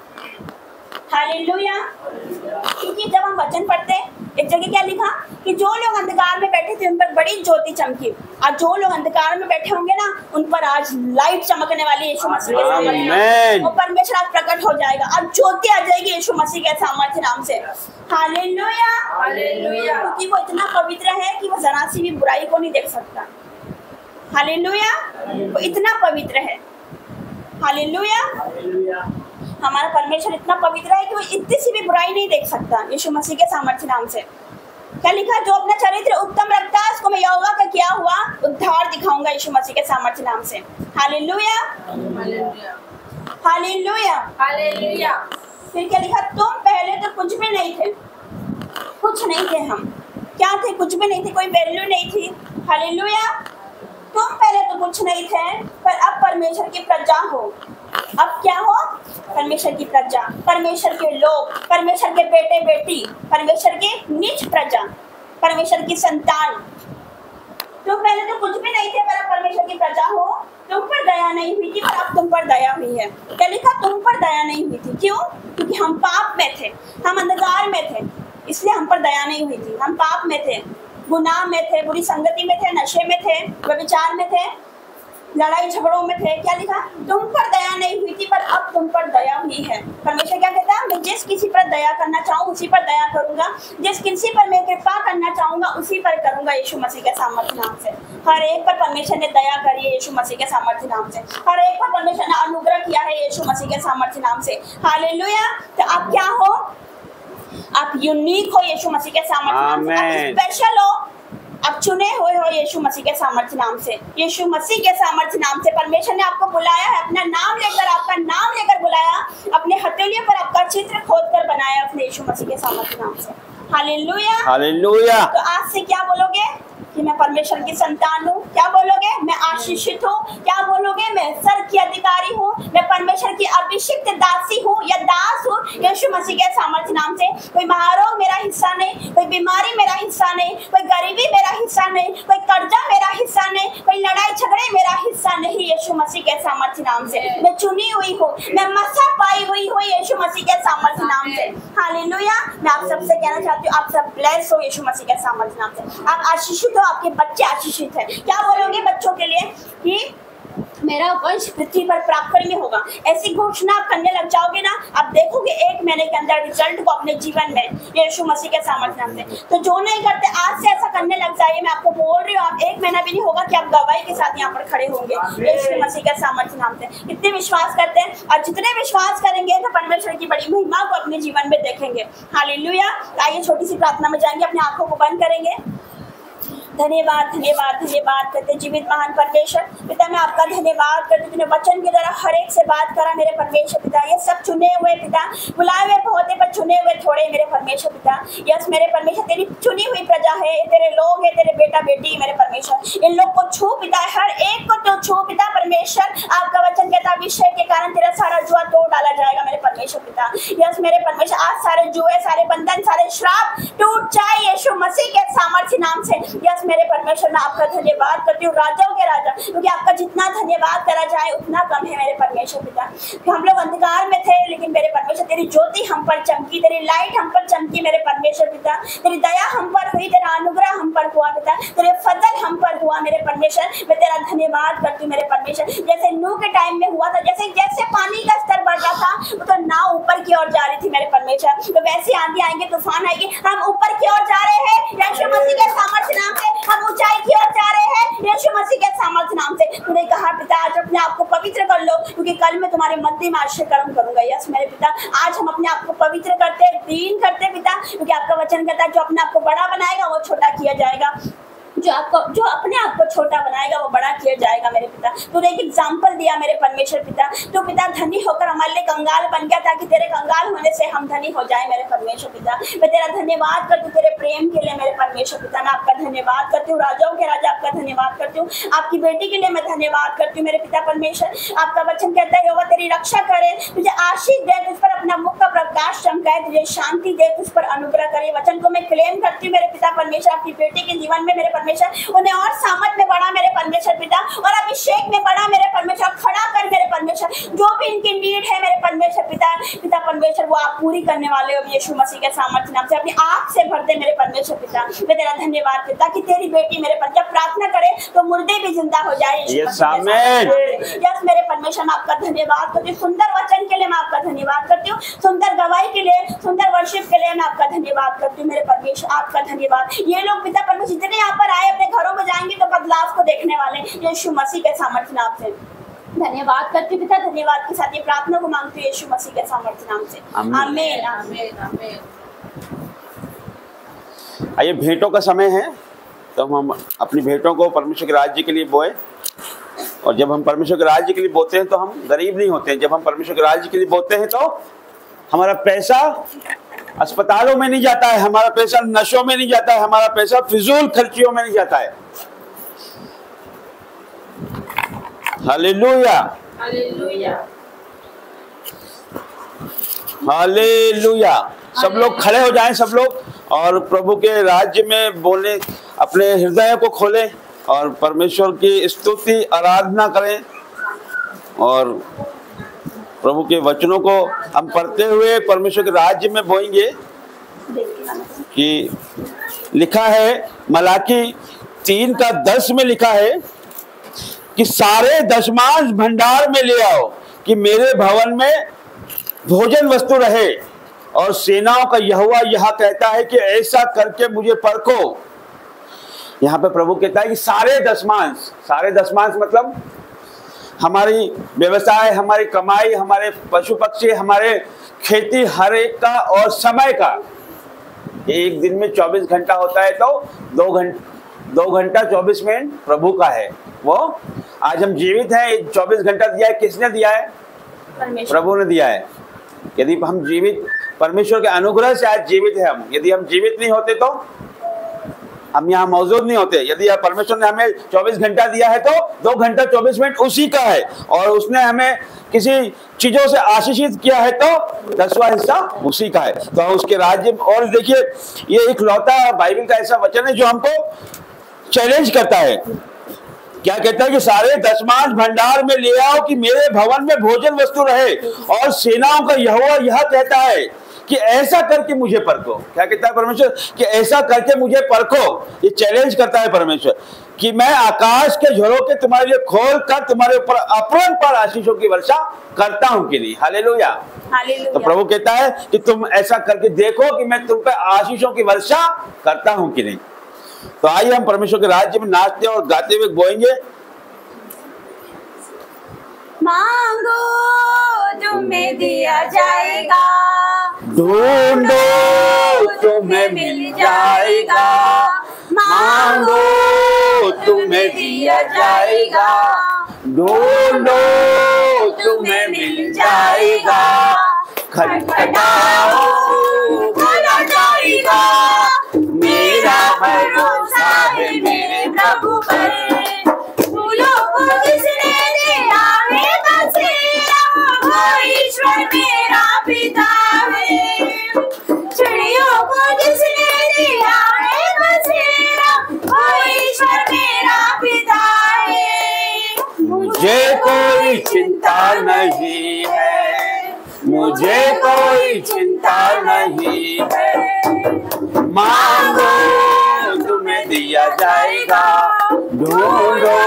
हालेलुया। क्योंकि जब हम वचन पढ़ते हैं, एक जगह क्या लिखा कि जो लोग अंधकार में बैठे थे उन पर बड़ी ज्योति चमकी। आज जो लोग अंधकार में बैठे होंगे ना, उन पर आज लाइट चमकने वाली यीशु मसीह के सामर्थ्य, वो परमेश्वर आज प्रकट हो जाएगा। आज ज्योति आ जाएगी यीशु मसीह के सामर्थ्य नाम से। हालेलुया। हालेलुया। क्योंकि वो इतना पवित्र है कि वो जरा सी भी बुराई को नहीं देख सकता। हालेलुया। वो इतना पवित्र है। हालेलुया। हमारा परमेश्वर इतना पवित्र है कि वो इतनी सी भी बुराई नहीं देख सकता यीशु मसीह के सामर्थ्य नाम से। क्या लिखा? जो अपना चरित्र उत्तम रखता है उसको मैं यहोवा का किया हुआ उद्धार दिखाऊंगा यीशु मसीह के सामर्थ्य नाम से। हालेलुया। हालेलुया। हालेलुया। फिर क्या लिखा? तुम पहले तो कुछ भी नहीं थे, कुछ नहीं थे। हम क्या थे? कुछ भी नहीं थे, कोई वैल्यू नहीं थी। हालेलुया। तुम पहले तो कुछ नहीं थे, पर अब परमेश्वर की प्रजा हो। अब क्या हो? परमेश्वर की प्रजा, परमेश्वर के लोग, परमेश्वर के बेटे बेटी, परमेश्वर की निज प्रजा, परमेश्वर की संतान। तुम पहले तो कुछ भी नहीं थे, पर अब परमेश्वर की प्रजा हो। तुम पर दया नहीं हुई थी, पर अब तुम पर दया हुई है। क्या लिखा? तुम पर दया नहीं हुई थी। क्यों? क्योंकि हम पाप में थे, हम अंधकार में थे, इसलिए हम पर दया नहीं हुई थी। हम पाप में थे, गुनाह में थे, बुरी संगति में थे, नशे में थे, व्यभिचार में थे, लड़ाई झगड़ों में थे। क्या लिखा? तुम पर दया नहीं हुई थी, पर अब तुम पर दया हुई है। परमेश्वर क्या कहता है? मैं जिस किसी पर दया करना चाहूँ उसी पर दया करूंगा, जिस किसी पर मैं कृपा करना चाहूंगा उसी पर करूंगा यीशु मसीह के सामर्थ्य नाम से। हर एक पर परमेश्वर ने दया करी है यीशु मसीह के सामर्थ्य नाम से। हर एक पर परमेश्वर ने अनुग्रह किया है यीशु मसीह के सामर्थ्य नाम से। हालेलुया। तो आप क्या हो? आप यूनिक हो यीशु मसीह के सामर्थ्य नाम से। आप स्पेशल हो, आप चुने हुए हो यीशु मसीह के सामर्थ्य नाम से। यीशु मसीह के सामर्थ्य नाम से परमेश्वर ने आपको बुलाया है, अपना नाम लेकर, आपका नाम लेकर बुलाया, अपने हथेलियों पर आपका चित्र खोदकर बनाया अपने यीशु मसीह के सामर्थ्य नाम से। हालेलुया। हालेलुया। तो आज से क्या बोलोगे? कि मैं परमेश्वर की संतान हूँ? क्या बोलोगे? मैं आशीषित हूँ। क्या बोलोगे? मैं सर की अधिकारी हूँ। मैं परमेश्वर की अभिषिक्त दासी हूँ या दास हूँ यीशु मसीह के सामर्थ्य नाम से। कोई महारोग मेरा हिस्सा नहीं, कोई बीमारी मेरा हिस्सा नहीं, कोई गरीबी मेरा हिस्सा नहीं, कोई कर्जा मेरा हिस्सा नहीं, कोई लड़ाई झगड़े मेरा हिस्सा नहीं यीशु मसीह के सामर्थ्य नाम से। मैं चुनी हुई हूँ, मैं मसा पाई हुई हूँ यीशु मसीह के सामर्थ्य नाम से। हालेलुया। मैं आप सबसे कहना चाहती हूँ, आप सब ब्लेस हो यीशु मसीह के सामर्थ्य नाम से। आप आशीषित हो, आपके बच्चे आशीषित है। क्या बोलोगे बच्चों के लिए कि मेरा वंश पृथ्वी पर प्राप्त में होगा? ऐसी घोषणा आप करने लग जाओगे ना, आप देखोगे 1 महीने के अंदर रिजल्ट को अपने जीवन में यीशु मसीह के सामर्थ्य नाम से। तो जो नहीं करते आज से ऐसा करने लग जाइए। मैं आपको बोल रही हूँ, आप 1 महीना भी नहीं होगा कि आप गवाही के साथ यहाँ पर खड़े होंगे यीशु मसीह के सामर्थ्य नाम से। कितने विश्वास करते हैं? और जितने विश्वास करेंगे तो परमेश्वर की बड़ी महिमा को अपने जीवन में देखेंगे। हालेलुया। आइए छोटी सी प्रार्थना में जाएंगे, अपनी आंखों को बंद करेंगे। धन्यवाद धन्यवाद धन्यवाद करते जीवित महान परमेश्वर पिता, मैं आपका धन्यवाद करती हूँ। तूने वचन के द्वारा हर एक से बात करा मेरे परमेश्वर पिता। ये सब चुने हुए पिता, बुलाए हुए बहुते पर चुने हुए थोड़े मेरे परमेश्वर पिता। यस मेरे परमेश्वर, तेरी चुनी हुई प्रजा है, तेरे लोग है, तेरे बेटा बेटी मेरे परमेश्वर। इन लोग को छू पिता, हर एक को तो छू पिता परमेश्वर। आपका वचन कहता अभिषेक के कारण तेरा सारा जुआ तोड़ डाला जाएगा मेरे परमेश्वर पिता। यस मेरे परमेश्वर, आज सारे जुए, सारे बंधन, सारे श्राप टूट जाए यीशु मसीह के सामर्थ्य नाम से। यस मेरे परमेश्वर, मैं आपका धन्यवाद करती हूँ राजाओं के राजा, क्योंकि आपका जितना धन्यवाद करा जाए उतना कम है मेरे परमेश्वर पिता। हम लोग अंधकार में थे लेकिन मेरे परमेश्वर तेरी ज्योति हम पर चमकी, तेरी लाइट हम पर चमकी मेरे परमेश्वर पिता। तेरी दया हम पर हुई, तेरा अनुग्रह हम पर हुआ पिता, तेरे फजल हम पर हुआ मेरे परमेश्वर। मैं तेरा धन्यवाद करती हूँ मेरे परमेश्वर। जैसे नूह के टाइम में हुआ था, जैसे जैसे पानी का स्तर बढ़ रहा था तो नाव ऊपर की ओर जा रही थी मेरे परमेश्वर। तो वैसे आंधी आएंगे, तूफान आएगी, हम ऊपर की ओर जा रहे हैं यीशु मसीह के सामर्थ्य नाम से। हम ऊंचाई की ओर जा रहे हैं यीशु मसीह के सामर्थ्य नाम से। तूने कहा पिता आज अपने आप को पवित्र कर लो, क्योंकि कल मैं तुम्हारे मध्य में आश्रय कर्म करूंगा। यस मेरे पिता, आज हम अपने आप को पवित्र करते, दीन करते पिता, क्योंकि आपका वचन कहता है जो अपने आप को बड़ा बनाएगा वो छोटा किया जाएगा, जो अपने आप को छोटा बनाएगा वो बड़ा किया जाएगा मेरे पिता। तूने एक एग्जाम्पल दिया मेरे परमेश्वर पिता। तो पिता धनी होकर हमारे लिए कंगाल बन गया ताकि तेरे कंगाल होने से हम धनी हो जाए मेरे परमेश्वर पिता। मैं तेरा धन्यवाद करती हूँ तेरे प्रेम के लिए मेरे परमेश्वर पिता। मैं आपका धन्यवाद करती हूँ राजाओं के राजा, आपका धन्यवाद करती हूँ। आपकी बेटी के लिए मैं धन्यवाद करती हूँ मेरे पिता परमेश्वर। आपका वचन कहता है यहोवा तेरी रक्षा करे, तुझे आशीष दे, तुझ पर अपना मुख का प्रकाश चमकाए, तुझे शांति दे, तुझ पर अनुग्रह करे। वचन को मैं क्लेम करती हूँ मेरे पिता परमेश्वर। आपकी बेटी के जीवन में मेरे परमेश्वर उन्हें और सामर्थ में बढ़ा मेरे परमेश्वर पिता, और अभिषेक में बढ़ा मेरे परमेश्वर। खड़ा कर मेरे परमेश्वर, जो भी इनकी नीड है मेरे परमेश्वर पिता परमेश्वर वो आप पूरी करने वाले हो यीशु मसीह के सामर्थ्य नाम से। अपनी आँख से भर दे मेरे परमेश्वर पिता। मैं तेरा धन्यवाद पिता कि तेरी बेटी मेरे पर जब प्रार्थना करे तो मुर्दे भी जिंदा हो जाए। यस मेरे परमेश्वर, मैं आपका धन्यवाद करती हूँ। सुंदर वचन के लिए मैं आपका धन्यवाद करती हूँ, सुंदर गवाही के लिए, सुंदर वर्शिप के लिए मैं आपका धन्यवाद करती हूँ मेरे परमेश्वर। आपका धन्यवाद। ये लोग पिता परमेश्वर जितने यहाँ पर आए अपने घरों में जाएंगे तो बदलाव को देखने वाले यीशु मसीह के सामर्थ्य नाम से। धन्यवाद करती हूँ पिता। धन्यवाद के साथ ये प्रार्थना को मांगती हूँ यीशु मसीह के सामर्थ्य नाम से। आमीन आमीन आमीन। आइए भेंटों का समय है, तो हम अपनी भेंटों को परमेश्वर के राज्य के लिए बोए। और जब हम परमेश्वर के राज्य के लिए बोते हैं तो हम गरीब नहीं होते हैं। जब हम परमेश्वर के राज्य के लिए बोते हैं तो हमारा पैसा अस्पतालों में नहीं जाता है, हमारा पैसा नशों में नहीं जाता है, हमारा पैसा फिजूल खर्चियों में नहीं जाता है। Hallelujah hallelujah hallelujah. सब लोग खड़े हो जाएं, सब लोग, और प्रभु के राज्य में बोले, अपने हृदय को खोलें और परमेश्वर की स्तुति आराधना करें। और प्रभु के वचनों को हम पढ़ते हुए परमेश्वर के राज्य में बोएंगे कि लिखा है मलाकी 3:10 में लिखा है कि सारे दशमांश भंडार में ले आओ कि मेरे भवन में भोजन वस्तु रहे। और सेनाओं का यहोवा यह कहता है कि ऐसा करके मुझे परखो। यहाँ पे प्रभु कहता है कि सारे दशमांश मतलब हमारी व्यवसाय, हमारी कमाई, हमारे पशु पक्षी, हमारे खेती, हर एक का और समय का। एक दिन में 24 घंटा होता है तो 2 घंटा 24 मिनट प्रभु का है। वो आज हम जीवित हैं, 24 घंटा दिया है, किसने दिया है? प्रभु ने दिया है। यदि हम जीवित, परमेश्वर के अनुग्रह से आज जीवित है हम। यदि हम जीवित नहीं होते तो हम यहाँ मौजूद नहीं होते। यदि परमेश्वर ने हमें 24 घंटा दिया है तो 2 घंटा 24 मिनट उसी का है, और उसने हमें किसी चीजों से आशीषित किया है तो 10वां हिस्सा उसी का है। तो उसके राज्य। और देखिए, ये एक लौता बाइबल का ऐसा वचन है जो हमको चैलेंज करता है। क्या कहता है कि सारे दशमांश भंडार में ले आओ कि मेरे भवन में भोजन वस्तु रहे, और सेनाओं का यहोवा यह कहता है कि ऐसा करके मुझे परखो। क्या कहता है परमेश्वर? कि ऐसा करके मुझे परखो। ये चैलेंज करता है परमेश्वर कि मैं आकाश के झरोखे तुम्हारे लिए खोल कर तुम्हारे ऊपर अपरंपार आशीषों की वर्षा करता हूं कि नहीं। हालेलुया। तो प्रभु कहता है कि तुम ऐसा करके देखो कि मैं तुम पे आशीषों की वर्षा करता हूं कि नहीं। तो आइए हम परमेश्वर के राज्य में नाचते और गाते हुए बोएंगे। मांगो तुम्हें दिया जाएगा, ढूंढो तुम्हें मिल जाएगा, मांगो तुम्हें दिया जाएगा, ढूंढो तुम्हें मिल जाएगा, खटखटाओ खोला जाएगा, मेरा भरोसा है मेरे प्रभु पर। फूलों को जिसने दिया है बसेरा, वो ईश्वर मेरा पिता है। चिड़ियों को जिसने दिया है बसेरा, वो ईश्वर मेरा पिता है। मुझे कोई चिंता नहीं है, मुझे कोई चिंता नहीं है, मांगो तुम्हें दिया जाएगा, ढूंढो